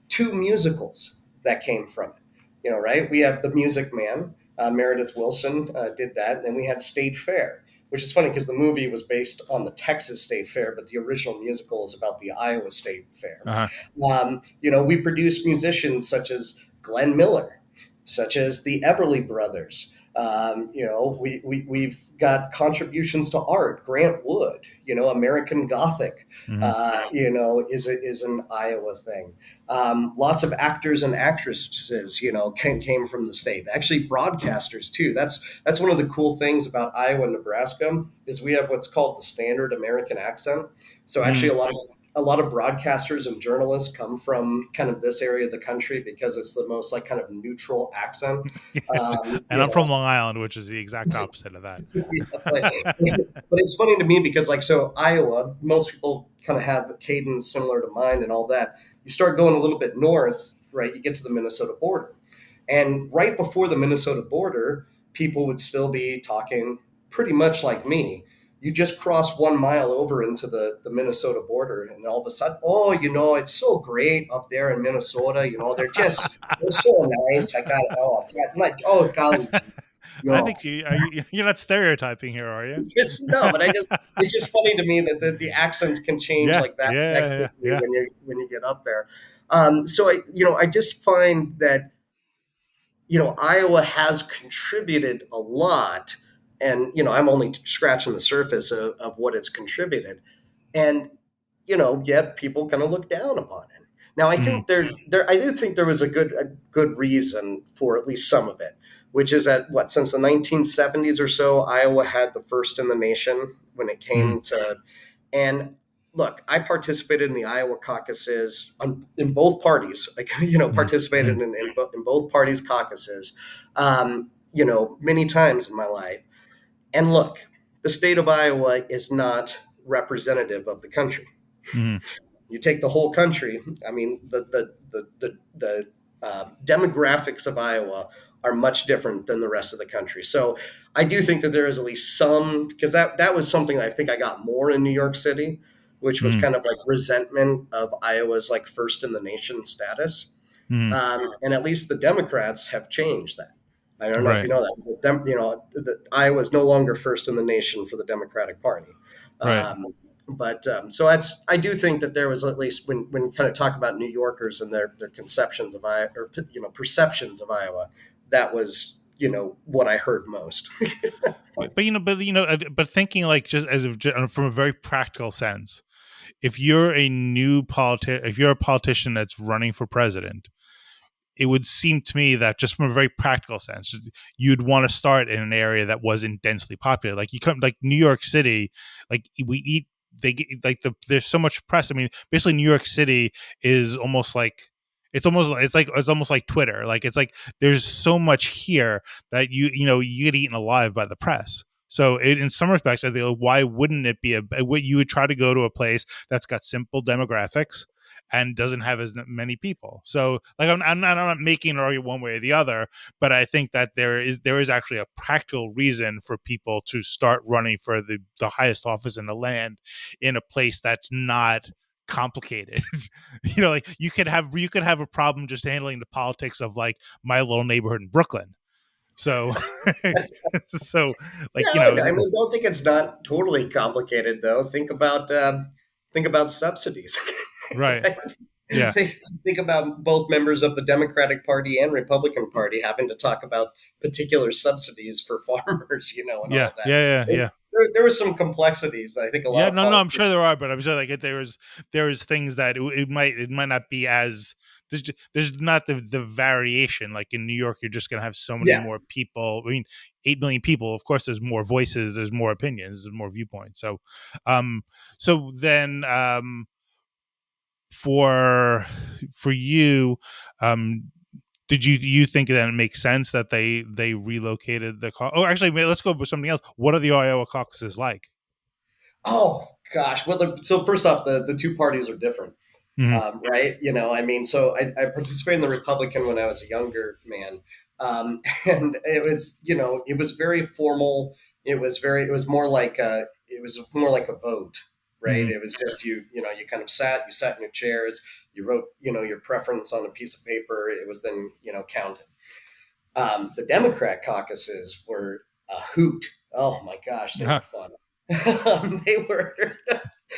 two musicals that came from it? Right? We have The Music Man. Meredith Wilson did that, and then we had State Fair, which is funny because the movie was based on the Texas State Fair, but the original musical is about the Iowa State Fair.
Uh-huh.
We produce musicians such as Glenn Miller, such as the Everly Brothers. We've got contributions to art. Grant Wood, American Gothic,
Hmm.
is an Iowa thing. Lots of actors and actresses, came from the state. Actually, broadcasters too. That's one of the cool things about Iowa and Nebraska is we have what's called the standard American accent. So actually,
Mm.
a lot of broadcasters and journalists come from kind of this area of the country because it's the most like kind of neutral accent. Um,
And
you
I'm from
know,
Long Island, which is the exact opposite of that.
it's like, but it's funny to me because like so Iowa, most people kind of have a cadence similar to mine and all that. You start going a little bit north, right? You get to the Minnesota border, and right before the Minnesota border, people would still be talking pretty much like me. You just cross 1 mile over into the Minnesota border, and all of a sudden, oh, it's so great up there in Minnesota. They're so nice. I got like golly gee, you
I
know.
think you're not stereotyping here, are you?
It's no, but it's just funny to me that the accents can change
Yeah,
like that
yeah,
quickly
yeah,
when you get up there. So I just find that Iowa has contributed a lot, and I'm only scratching the surface of what it's contributed, and yet people kind of look down upon it. Now I
yeah.
think I do think there was a good reason for at least some of it. which is that what, since the 1970s or so, Iowa had the first in the nation when it
Mm,
came to. And look, I participated in the Iowa caucuses in both parties. Like,
mm,
participated
mm,
in both parties' caucuses, many times in my life. And look, the state of Iowa is not representative of the country.
mm,
You take the whole country. I mean, the demographics of Iowa are much different than the rest of the country. So I do think that there is at least some, because that was something I think I got more in New York City, which was
mm,
kind of like resentment of Iowa's like first in the nation status.
mm.
And at least the Democrats have changed that. I don't know if you
Right.
know that. Iowa is no longer first in the nation for the Democratic Party.
Right.
So I do think that there was, at least when you kind of talk about New Yorkers and their conceptions of Iowa, or perceptions of Iowa, that was what I heard most.
But thinking like just from a very practical sense, if you're if you're a politician that's running for president, it would seem to me that just from a very practical sense, you'd want to start in an area that wasn't densely populated. Like you come, like New York City, like we eat. They get like there's so much press. I mean, basically, New York City is almost like it's almost like Twitter. Like it's like there's so much here that you get eaten alive by the press. So in some respects, I think, like, why wouldn't it be what you would try to go to a place that's got simple demographics and doesn't have as many people. So like I'm not making an argument one way or the other, but I think that there is actually a practical reason for people to start running for the highest office in the land in a place that's not complicated. Like you could have a problem just handling the politics of like my little neighborhood in Brooklyn. So so like
Yeah, I mean, don't think it's not totally complicated though. Think about subsidies.
right.
Right?
Yeah.
Think about both members of the Democratic Party and Republican Party having to talk about particular subsidies for farmers, and all
Yeah.
of that.
Yeah. Yeah. Yeah.
There were some complexities that I think a lot
Yeah,
of
no, I'm
politicians.
sure there are, but I'm sure like there is things that it might not be as there's not the variation like in New York. You're just gonna have so many
Yeah.
more people. I mean, 8 million people. Of course, there's more voices, there's more opinions, there's more viewpoints. Um, so then, for you, um, did you think that it makes sense that they relocated oh, actually, let's go with something else. What are the Iowa caucuses like?
Oh gosh. Well, so first off, the two parties are different.
Mm-hmm,
Right? I mean, so I participated in the Republican when I was a younger man, and it was very formal. It was more like a vote, right?
mm-hmm,
It was just you kind of you sat in your chairs, you wrote, your preference on a piece of paper. It was then, counted. The Democrat caucuses were a hoot. Oh my gosh, they were
uh-huh,
fun. They were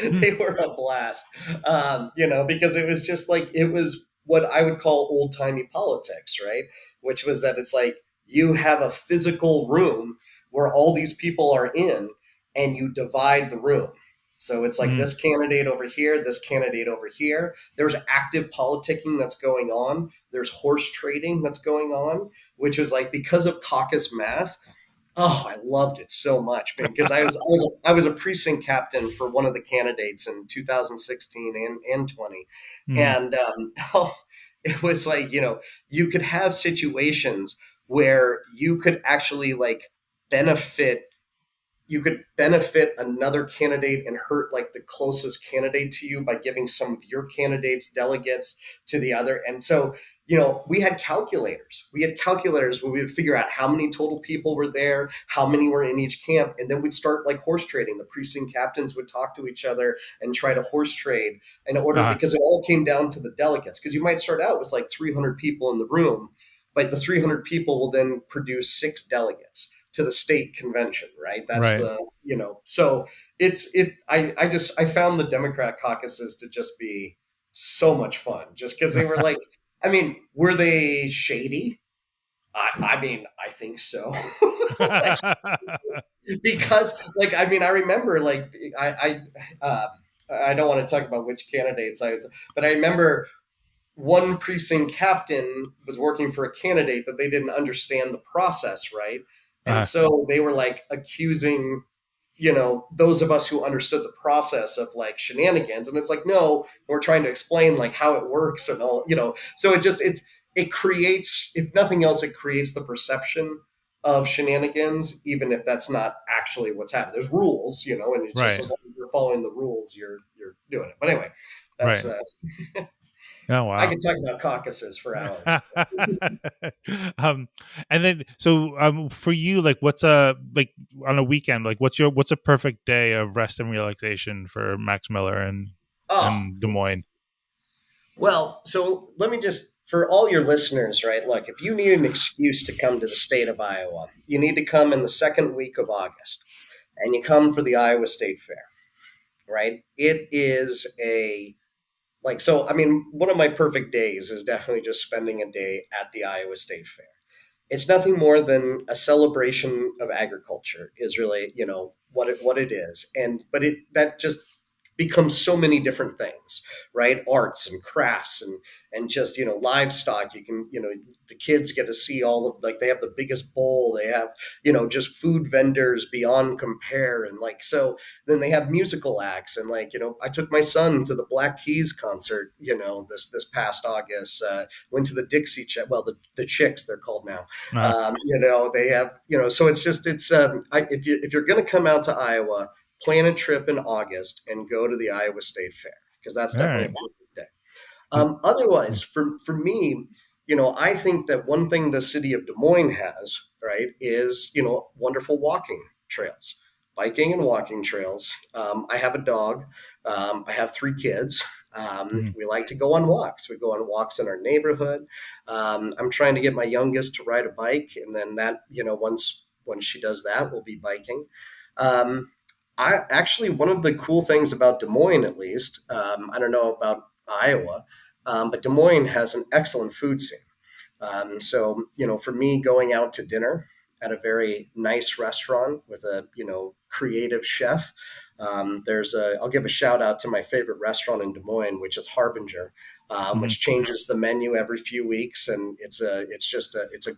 they were a blast. Because it was just like, it was what I would call old timey politics, right? Which was that it's like you have a physical room where all these people are in, and you divide the room. So it's like
mm-hmm,
this candidate over here, this candidate over here. There's active politicking that's going on. There's horse trading that's going on, which was like, because of caucus math. Oh, I loved it so much, because I was a precinct captain for one of the candidates in 2016 and 20,
mm-hmm.
and it was like, you could have situations where you could actually like benefit another candidate and hurt like the closest candidate to you by giving some of your candidates delegates to the other. And so, we had calculators. Where we would figure out how many total people were there, how many were in each camp, and then we'd start like horse trading. The precinct captains would talk to each other and try to horse trade in order,
Uh-huh.
because it all came down to the delegates. Because you might start out with like 300 people in the room, but the 300 people will then produce 6 delegates to the state convention, right? That's
Right.
the, so I found the Democrat caucuses to just be so much fun, just because they were like, I mean, were they shady? I mean, I think so. Like, because like, I mean, I remember like, I don't want to talk about which candidates I was, but I remember one precinct captain was working for a candidate that they didn't understand the process right. And
Uh,
so they were like accusing, those of us who understood the process of like shenanigans. And it's like, no, we're trying to explain like how it works and all, so it creates, if nothing else, it creates the perception of shenanigans, even if that's not actually what's happening. There's rules, and it's just
right,
as long as you're following the rules, you're doing it. But anyway, that's
right. Oh
I
wow.
could talk about caucuses for hours.
um, and then so for you, like, what's a like on a weekend, like, what's a perfect day of rest and relaxation for Max Miller
Oh,
and Des Moines?
well, so let me just, for all your listeners, right? Look, if you need an excuse to come to the state of Iowa, you need to come in the second week of August, and you come for the Iowa State Fair, right? It is a like so. I mean, one of my perfect days is definitely just spending a day at the Iowa State Fair. It's nothing more than a celebration of agriculture. Is really what it is, and but it that just becomes so many different things, right? Arts and crafts and just livestock. You can the kids get to see all of, like, they have the biggest bowl. They have just food vendors beyond compare, and like so. Then they have musical acts, and like I took my son to the Black Keys concert. This past August. Went to the Dixie Chick. Well, the Chicks they're called now.
Uh,
They have so if you're going to come out to Iowa, plan a trip in August and go to the Iowa State Fair, because that's
all
definitely a
right.
perfect day.
Is-
Otherwise, for me, I think that one thing the city of Des Moines has, right, is wonderful walking trails, biking and walking trails. I have a dog. I have three kids.
mhm.
We like to go on walks. We go on walks in our neighborhood. I'm trying to get my youngest to ride a bike, and then that once she does that, we'll be biking. Um, I actually, one of the cool things about Des Moines, at least, I don't know about Iowa, but Des Moines has an excellent food scene. So, for me, going out to dinner at a very nice restaurant with a, creative chef, I'll give a shout out to my favorite restaurant in Des Moines, which is Harbinger,
Mhm.
which changes the menu every few weeks. And it's a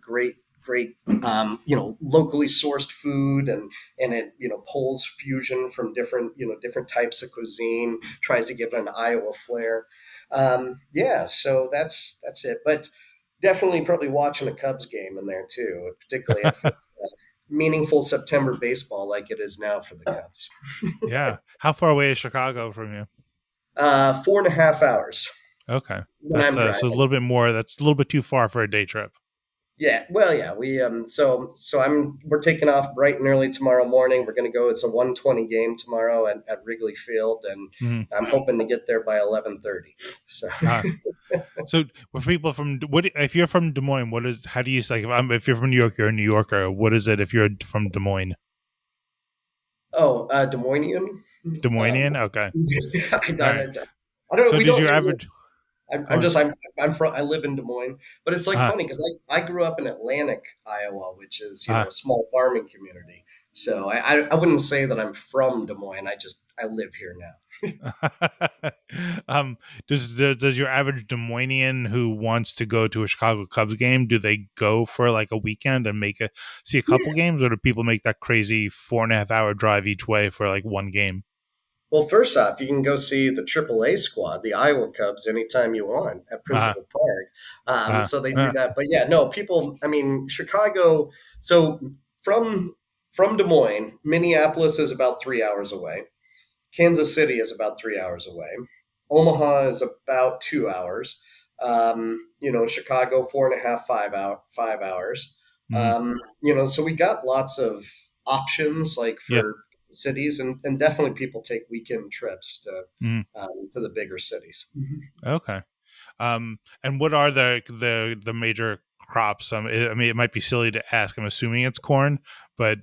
great, locally sourced food, and it, pulls fusion from different types of cuisine, tries to give it an Iowa flair. Yeah, so that's it. But definitely probably watching a Cubs game in there too, particularly if it's meaningful September baseball like it is now for the Cubs.
Yeah. How far away is Chicago from you?
4.5 hours
Okay.
when
That's
I'm
so a
driving.
little bit more. That's a little bit too far for a day trip.
Yeah, well, yeah, we we're taking off bright and early tomorrow morning. We're going to go. It's a 1:20 game tomorrow at Wrigley Field, and
Mhm.
I'm hoping to get there by 11:30. So,
Uh, so, for people from what if you're from Des Moines? What is how do you like if you're from New York, you're a New Yorker. What is it if you're from Des Moines?
oh, Des Moinesian.
Des
Um,
Moinesian. Okay. All right.
I don't know.
So
We
does
don't
your
use it.
average?
I'm,
Go
I'm
on.
just I'm from I live in Des Moines, but it's like
Ah,
funny because I grew up in Atlantic, Iowa, which is a
ah.
small farming community. So I wouldn't say that I'm from Des Moines. I live here now.
um, does your average Des Moinesian who wants to go to a Chicago Cubs game, do they go for like a weekend and see a couple games, or do people make that crazy 4.5 hour drive each way for like one game?
Well, first off, you can go see the AAA squad, the Iowa Cubs, anytime you want at
Ah,
Principal Park.
ah,
So they do
ah,
that. But yeah, no, people. I mean, Chicago. So from from Des Moines, Minneapolis is about 3 hours away. Kansas City is about 3 hours away. Omaha is about 2 hours. Chicago 4.5, 5 hours.
mm,
So we got lots of options like
yeah,
for cities, and definitely people take weekend trips
mm,
to the bigger cities.
okay. And what are the major crops? I mean, it might be silly to ask. I'm assuming it's corn, but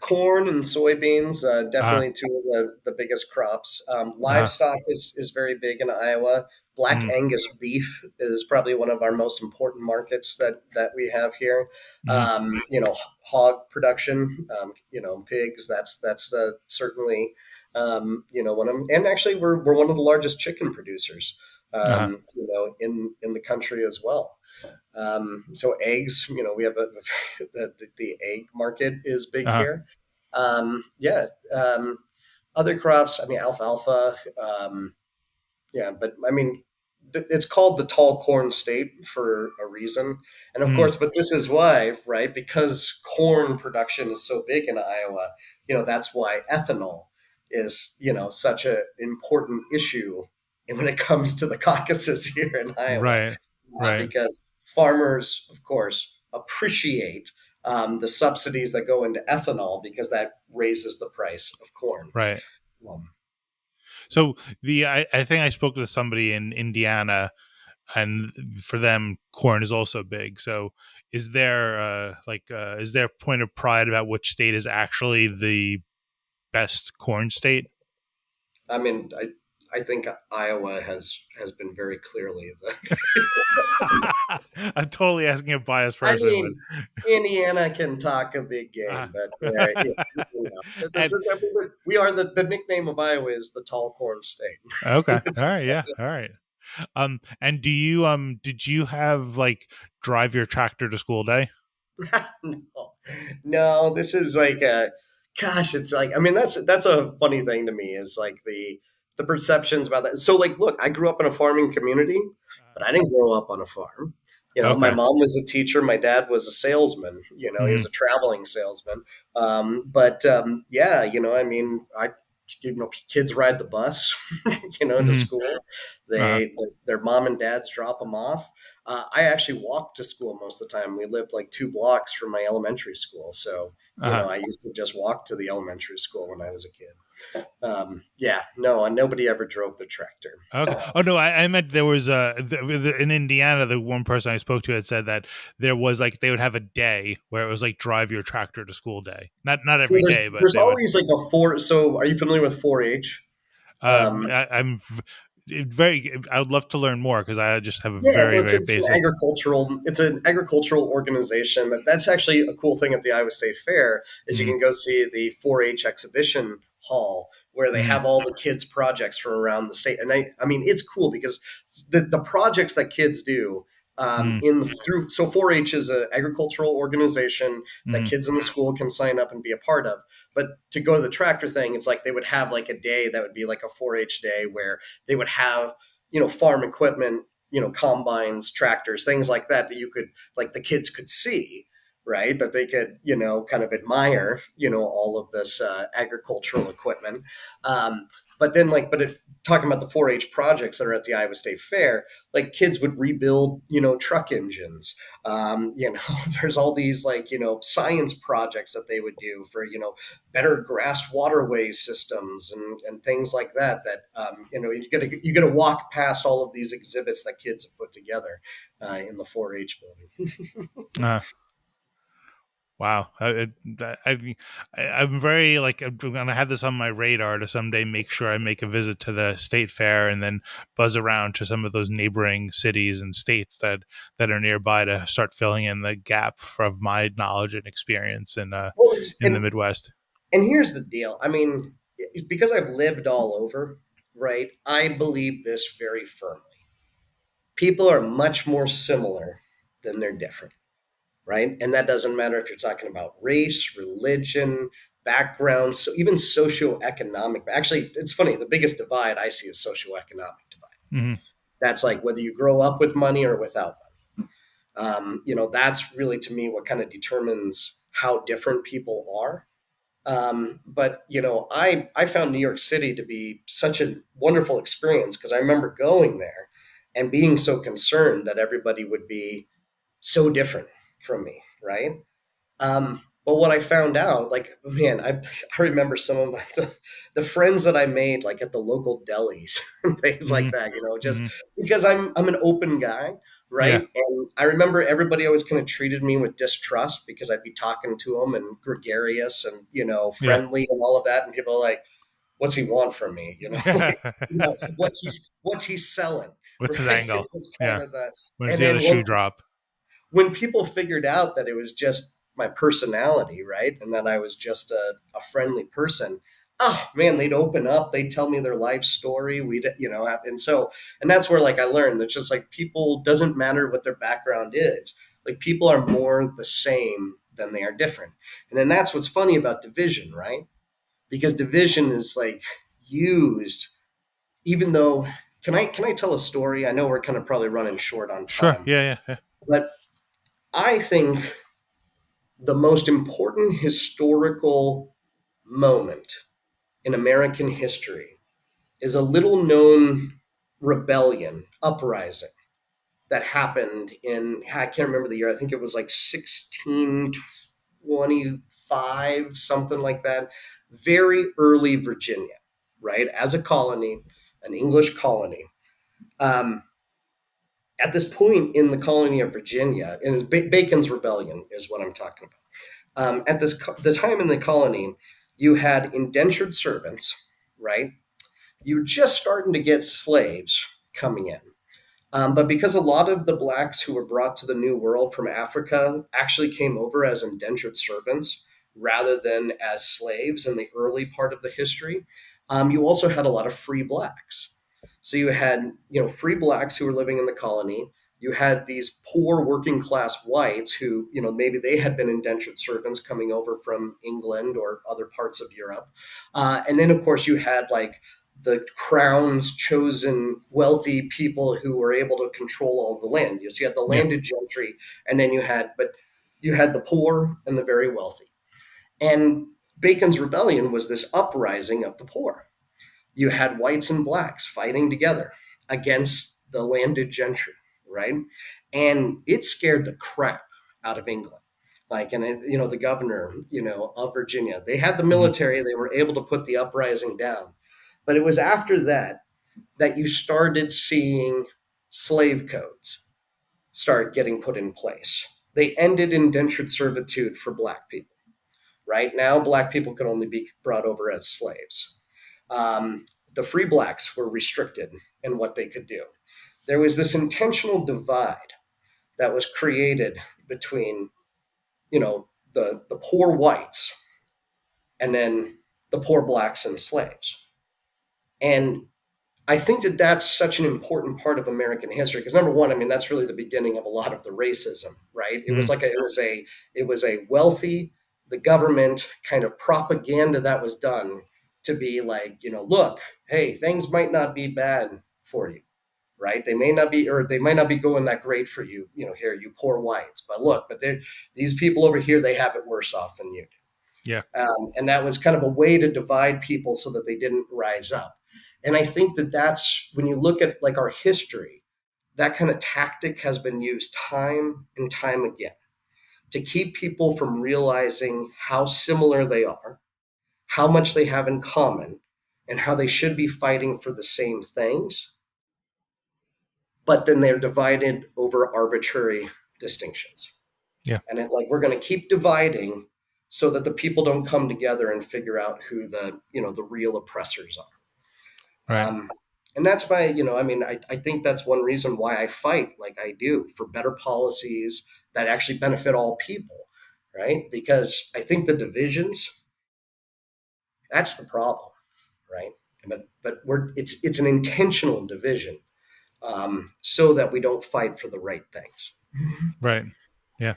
Corn and soybeans,
uh,
definitely two of the biggest crops.
uh,
Livestock is very big in Iowa. Black
mm,
Angus beef is probably one of our most important markets that we have here.
mm,
Hog production, pigs. That's certainly. When I'm and actually we're one of the largest chicken producers,
Uh-huh.
in the country as well. So eggs, we have the egg market is big
Uh-huh.
here. Yeah. Other crops, I mean, alfalfa. Yeah, but I mean, it's called the tall corn state for a reason. And of
Mm,
course, but this is why, right? Because corn production is so big in Iowa, that's why ethanol is, such an important issue when it comes to the caucuses here in Iowa,
right. Right.
because farmers, of course, appreciate the subsidies that go into ethanol because that raises the price of corn.
Right.
Um,
So I think I spoke to somebody in Indiana, and for them corn is also big. So is there a point of pride about which state is actually the best corn state?
I mean, I think Iowa has been very clearly the.
I'm totally asking a biased
I
person,
mean, Indiana can talk a big
but
game, but
and
we are the nickname of Iowa is the tall corn state.
okay, all right, yeah, all right. And do you did you have like drive your tractor to school day?
No, no, this is like a gosh. It's like, I mean, that's a funny thing to me is like the perceptions about that. So like, look, I grew up in a farming community, but I didn't grow up on a farm. My
Okay.
mom was a teacher. My dad was a salesman. He
Hmm.
was a traveling salesman. But yeah, I mean, kids ride the bus, to
Hmm.
school.
Uh-huh.
Their mom and dads drop them off. I actually walked to school most of the time. We lived like 2 blocks from my elementary school, so
Uh-huh.
I used to just walk to the elementary school when I was a kid. Yeah, no, and nobody ever drove the tractor.
Okay. Oh no, I meant there was in Indiana. The one person I spoke to had said that there was like they would have a day where it was like drive your tractor to school day. Not
So
every
there's
day, but
there's
they would.
always like a four. So are you familiar with 4-H? Um,
Very. I would love to learn more because I just have a
Yeah,
very
well,
very basic.
it's an agricultural organization that's actually a cool thing at the Iowa State Fair is you
Mm,
can go see the 4-H exhibition hall where they
mm,
have all the kids projects from around the state. And I mean, it's cool because the projects that kids do
mm,
in through so 4-H is an agricultural organization that
mm,
kids in the school can sign up and be a part of. But to go to the tractor thing, it's like they would have like a day that would be like a 4-H day where they would have farm equipment, combines, tractors, things like that you could, like the kids could see, right? That they could, kind of admire, all of this agricultural equipment. But then, talking about the 4-H projects that are at the Iowa State Fair, like kids would rebuild, truck engines. There's all these science projects that they would do for, better grassed waterway systems and things like that. That you got to walk past all of these exhibits that kids have put together in the 4-H building.
uh, wow. I'm very like I'm gonna have this on my radar to someday make sure I make a visit to the state fair and then buzz around to some of those neighboring cities and states that are nearby to start filling in the gap of my knowledge and experience
Well,
in the Midwest.
and here's the deal. I mean, because I've lived all over, right? I believe this very firmly. People are much more similar than they're different, right? And that doesn't matter if you're talking about race, religion, background, so even socioeconomic. Actually, it's funny. The biggest divide I see is socioeconomic divide.
Hmm.
That's like whether you grow up with money or without money. That's really to me what kind of determines how different people are. But I found New York City to be such a wonderful experience because I remember going there and being so concerned that everybody would be so different from me, right? But what I found out, like, man, I remember some of the friends that I made, like at the local delis and things
Hmm.
like that, just
Hmm.
because I'm an open guy,
Yeah.
right? And I remember everybody always kind of treated me with distrust because I'd be talking to them and gregarious and,
Yeah.
friendly and all of that. And people are like, what's he want from me? Like, what's he selling?
What's his
Right?
angle?
It's kind
Yeah.
of the,
When's
and
the other
then
shoe drop?
when people figured out that it was just my personality, right? And that I was just a friendly person, oh man, they'd open up, they'd tell me their life story. We'd, and that's where like I learned that just like people, doesn't matter what their background is. Like people are more the same than they are different. And then that's what's funny about division, right? Because division is like used, even though, can I tell a story? I know we're kind of probably running short on
Sure.
time,
Yeah.
but I think the most important historical moment in American history is a little known rebellion, uprising that happened in, I can't remember the year, I think it was like 1625, something like that. Very early Virginia, right? As a colony, an English colony. Um, at this point in the colony of Virginia, and Bacon's Rebellion is what I'm talking about. At the time in the colony, you had indentured servants, right? You were just starting to get slaves coming in. But because a lot of the blacks who were brought to the New World from Africa actually came over as indentured servants rather than as slaves in the early part of the history, you also had a lot of free blacks. So you had, free blacks who were living in the colony. You had these poor working class whites who, maybe they had been indentured servants coming over from England or other parts of Europe. And then, of course, you had like the crown's chosen wealthy people who were able to control all the land. So you had the
Yeah.
landed gentry, and then you had the poor and the very wealthy. And Bacon's Rebellion was this uprising of the poor. You had whites and blacks fighting together against the landed gentry, right? And it scared the crap out of England. Like, and the governor, of Virginia, they had the
Hmm.
military, they were able to put the uprising down. But it was after that you started seeing slave codes start getting put in place. They ended indentured servitude for black people. Right now, black people could only be brought over as slaves. The free blacks were restricted in what they could do. There was this intentional divide that was created between, the poor whites and then the poor blacks and slaves. And I think that that's such an important part of American history because number one, I mean, that's really the beginning of a lot of the racism, right? It was
Hmm.
like it was a wealthy, the government kind of propaganda that was done to be like, look, hey, things might not be bad for you, right? They may not be, or they might not be going that great for you, here, you poor whites. But look, these people over here, they have it worse off than you.
Yeah.
And that was kind of a way to divide people so that they didn't rise up. And I think that that's when you look at like our history, that kind of tactic has been used time and time again to keep people from realizing how similar they are, how much they have in common, and how they should be fighting for the same things. But then they're divided over arbitrary distinctions.
Yeah.
And it's like we're going to keep dividing so that the people don't come together and figure out who the real oppressors are.
Right.
And that's why, I mean, I think that's one reason why I fight like I do for better policies that actually benefit all people, right? Because I think the divisions, that's the problem, right? But it's an intentional division so that we don't fight for the right things.
Right. Yeah.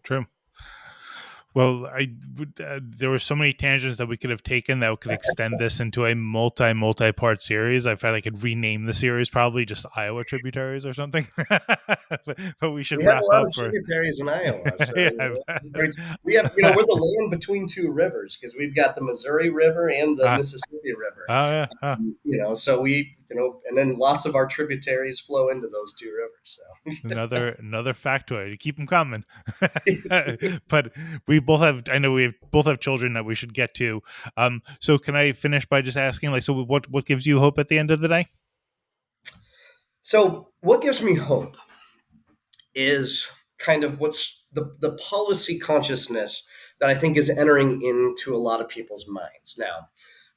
True. Well, there were so many tangents that we could have taken that could extend this into a multi-part series. I felt I could rename the series probably just Iowa Tributaries or something. but we should
We have a
wrap
lot
up
of
for
tributaries in Iowa, so
yeah.
we have, we're the land between two rivers because we've got the Missouri River and the
Ah,
Mississippi River.
oh yeah. Oh.
So we, and then lots of our tributaries flow into those two rivers.
Another factoid to keep them coming.
So,
But we both have. I know we both have children that we should get to. So can I finish by just asking, like, so what gives you hope at the end of the day?
so what gives me hope is kind of what's the policy consciousness that I think is entering into a lot of people's minds now,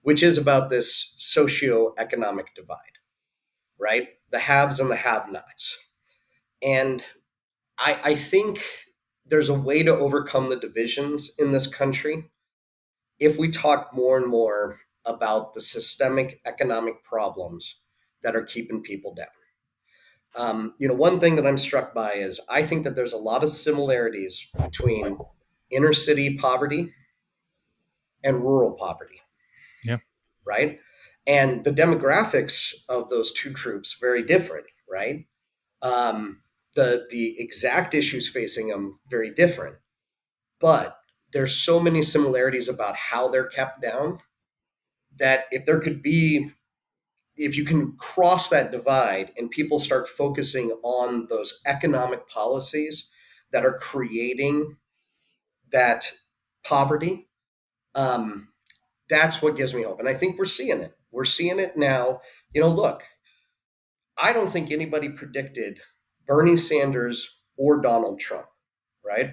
which is about this socio-economic divide, right? The haves and the have-nots. And I think there's a way to overcome the divisions in this country if we talk more and more about the systemic economic problems that are keeping people down. One thing that I'm struck by is I think that there's a lot of similarities between inner city poverty and rural poverty,
Yeah.
right? And the demographics of those two groups very different, right? Um, the exact issues facing them very different, but there's so many similarities about how they're kept down that if you can cross that divide and people start focusing on those economic policies that are creating that poverty, um, that's what gives me hope. And I think we're seeing it. We're seeing it now. Look, I don't think anybody predicted Bernie Sanders or Donald Trump, right?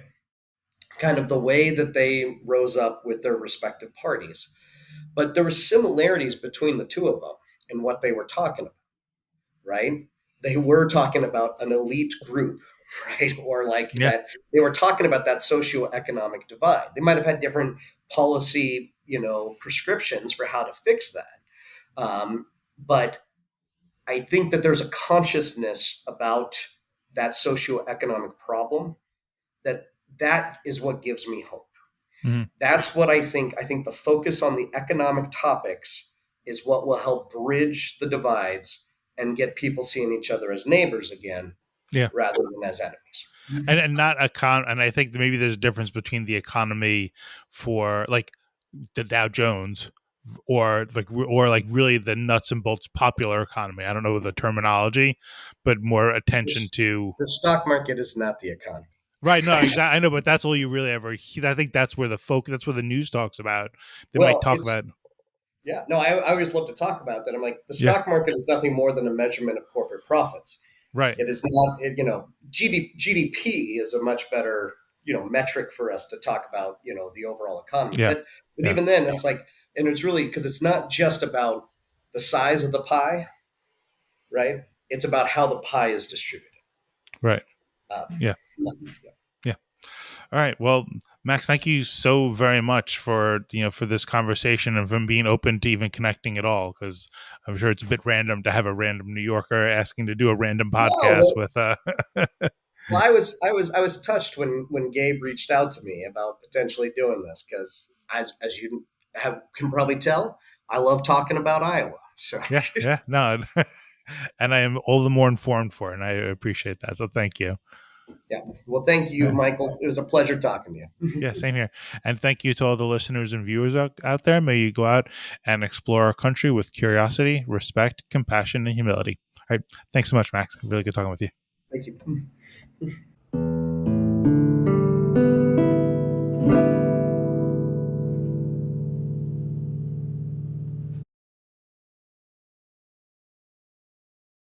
Kind of the way that they rose up with their respective parties. But there were similarities between the two of them and what they were talking about, right? They were talking about an elite group, right? Or like
Yeah.
that, they were talking about that socioeconomic divide. They might have had different policy, prescriptions for how to fix that. But I think that there's a consciousness about that socioeconomic problem that is what gives me hope.
Hmm.
That's what I think. I think the focus on the economic topics is what will help bridge the divides and get people seeing each other as neighbors again
Yeah.
rather than as enemies.
And not and I think maybe there's a difference between the economy for like the Dow Jones or like really the nuts and bolts popular economy. I don't know the terminology, but more attention
This,
to
the stock market is not the economy.
right. No, exactly. I know, but that's all you really ever. I think that's where the focus. That's where the news talks about. They might
Well,
talk
it's
about
yeah. No, I always love to talk about that. I'm like, the
yeah,
stock market is nothing more than a measurement of corporate profits.
right,
It is not, GDP is a much better, metric for us to talk about, the overall economy.
yeah,
But
yeah,
even then, it's like, and it's really because it's not just about the size of the pie, right? It's about how the pie is distributed.
right,
Um,
yeah,
yeah.
yeah. All right. Well, Max, thank you so very much for for this conversation and from being open to even connecting at all. Because I'm sure it's a bit random to have a random New Yorker asking to do a random
No,
podcast with.
well, I was touched when Gabe reached out to me about potentially doing this because as you can probably tell, I love talking about Iowa. So
Yeah, yeah, no, and I am all the more informed for it, and I appreciate that. So thank you.
yeah, well, thank you,
Yeah.
Michael. It was a pleasure talking to
Yeah,
you.
same here. And thank you to all the listeners and viewers out there. May you go out and explore our country with curiosity, respect, compassion, and humility. All right. Thanks so much, Max. Really good talking with you.
Thank you.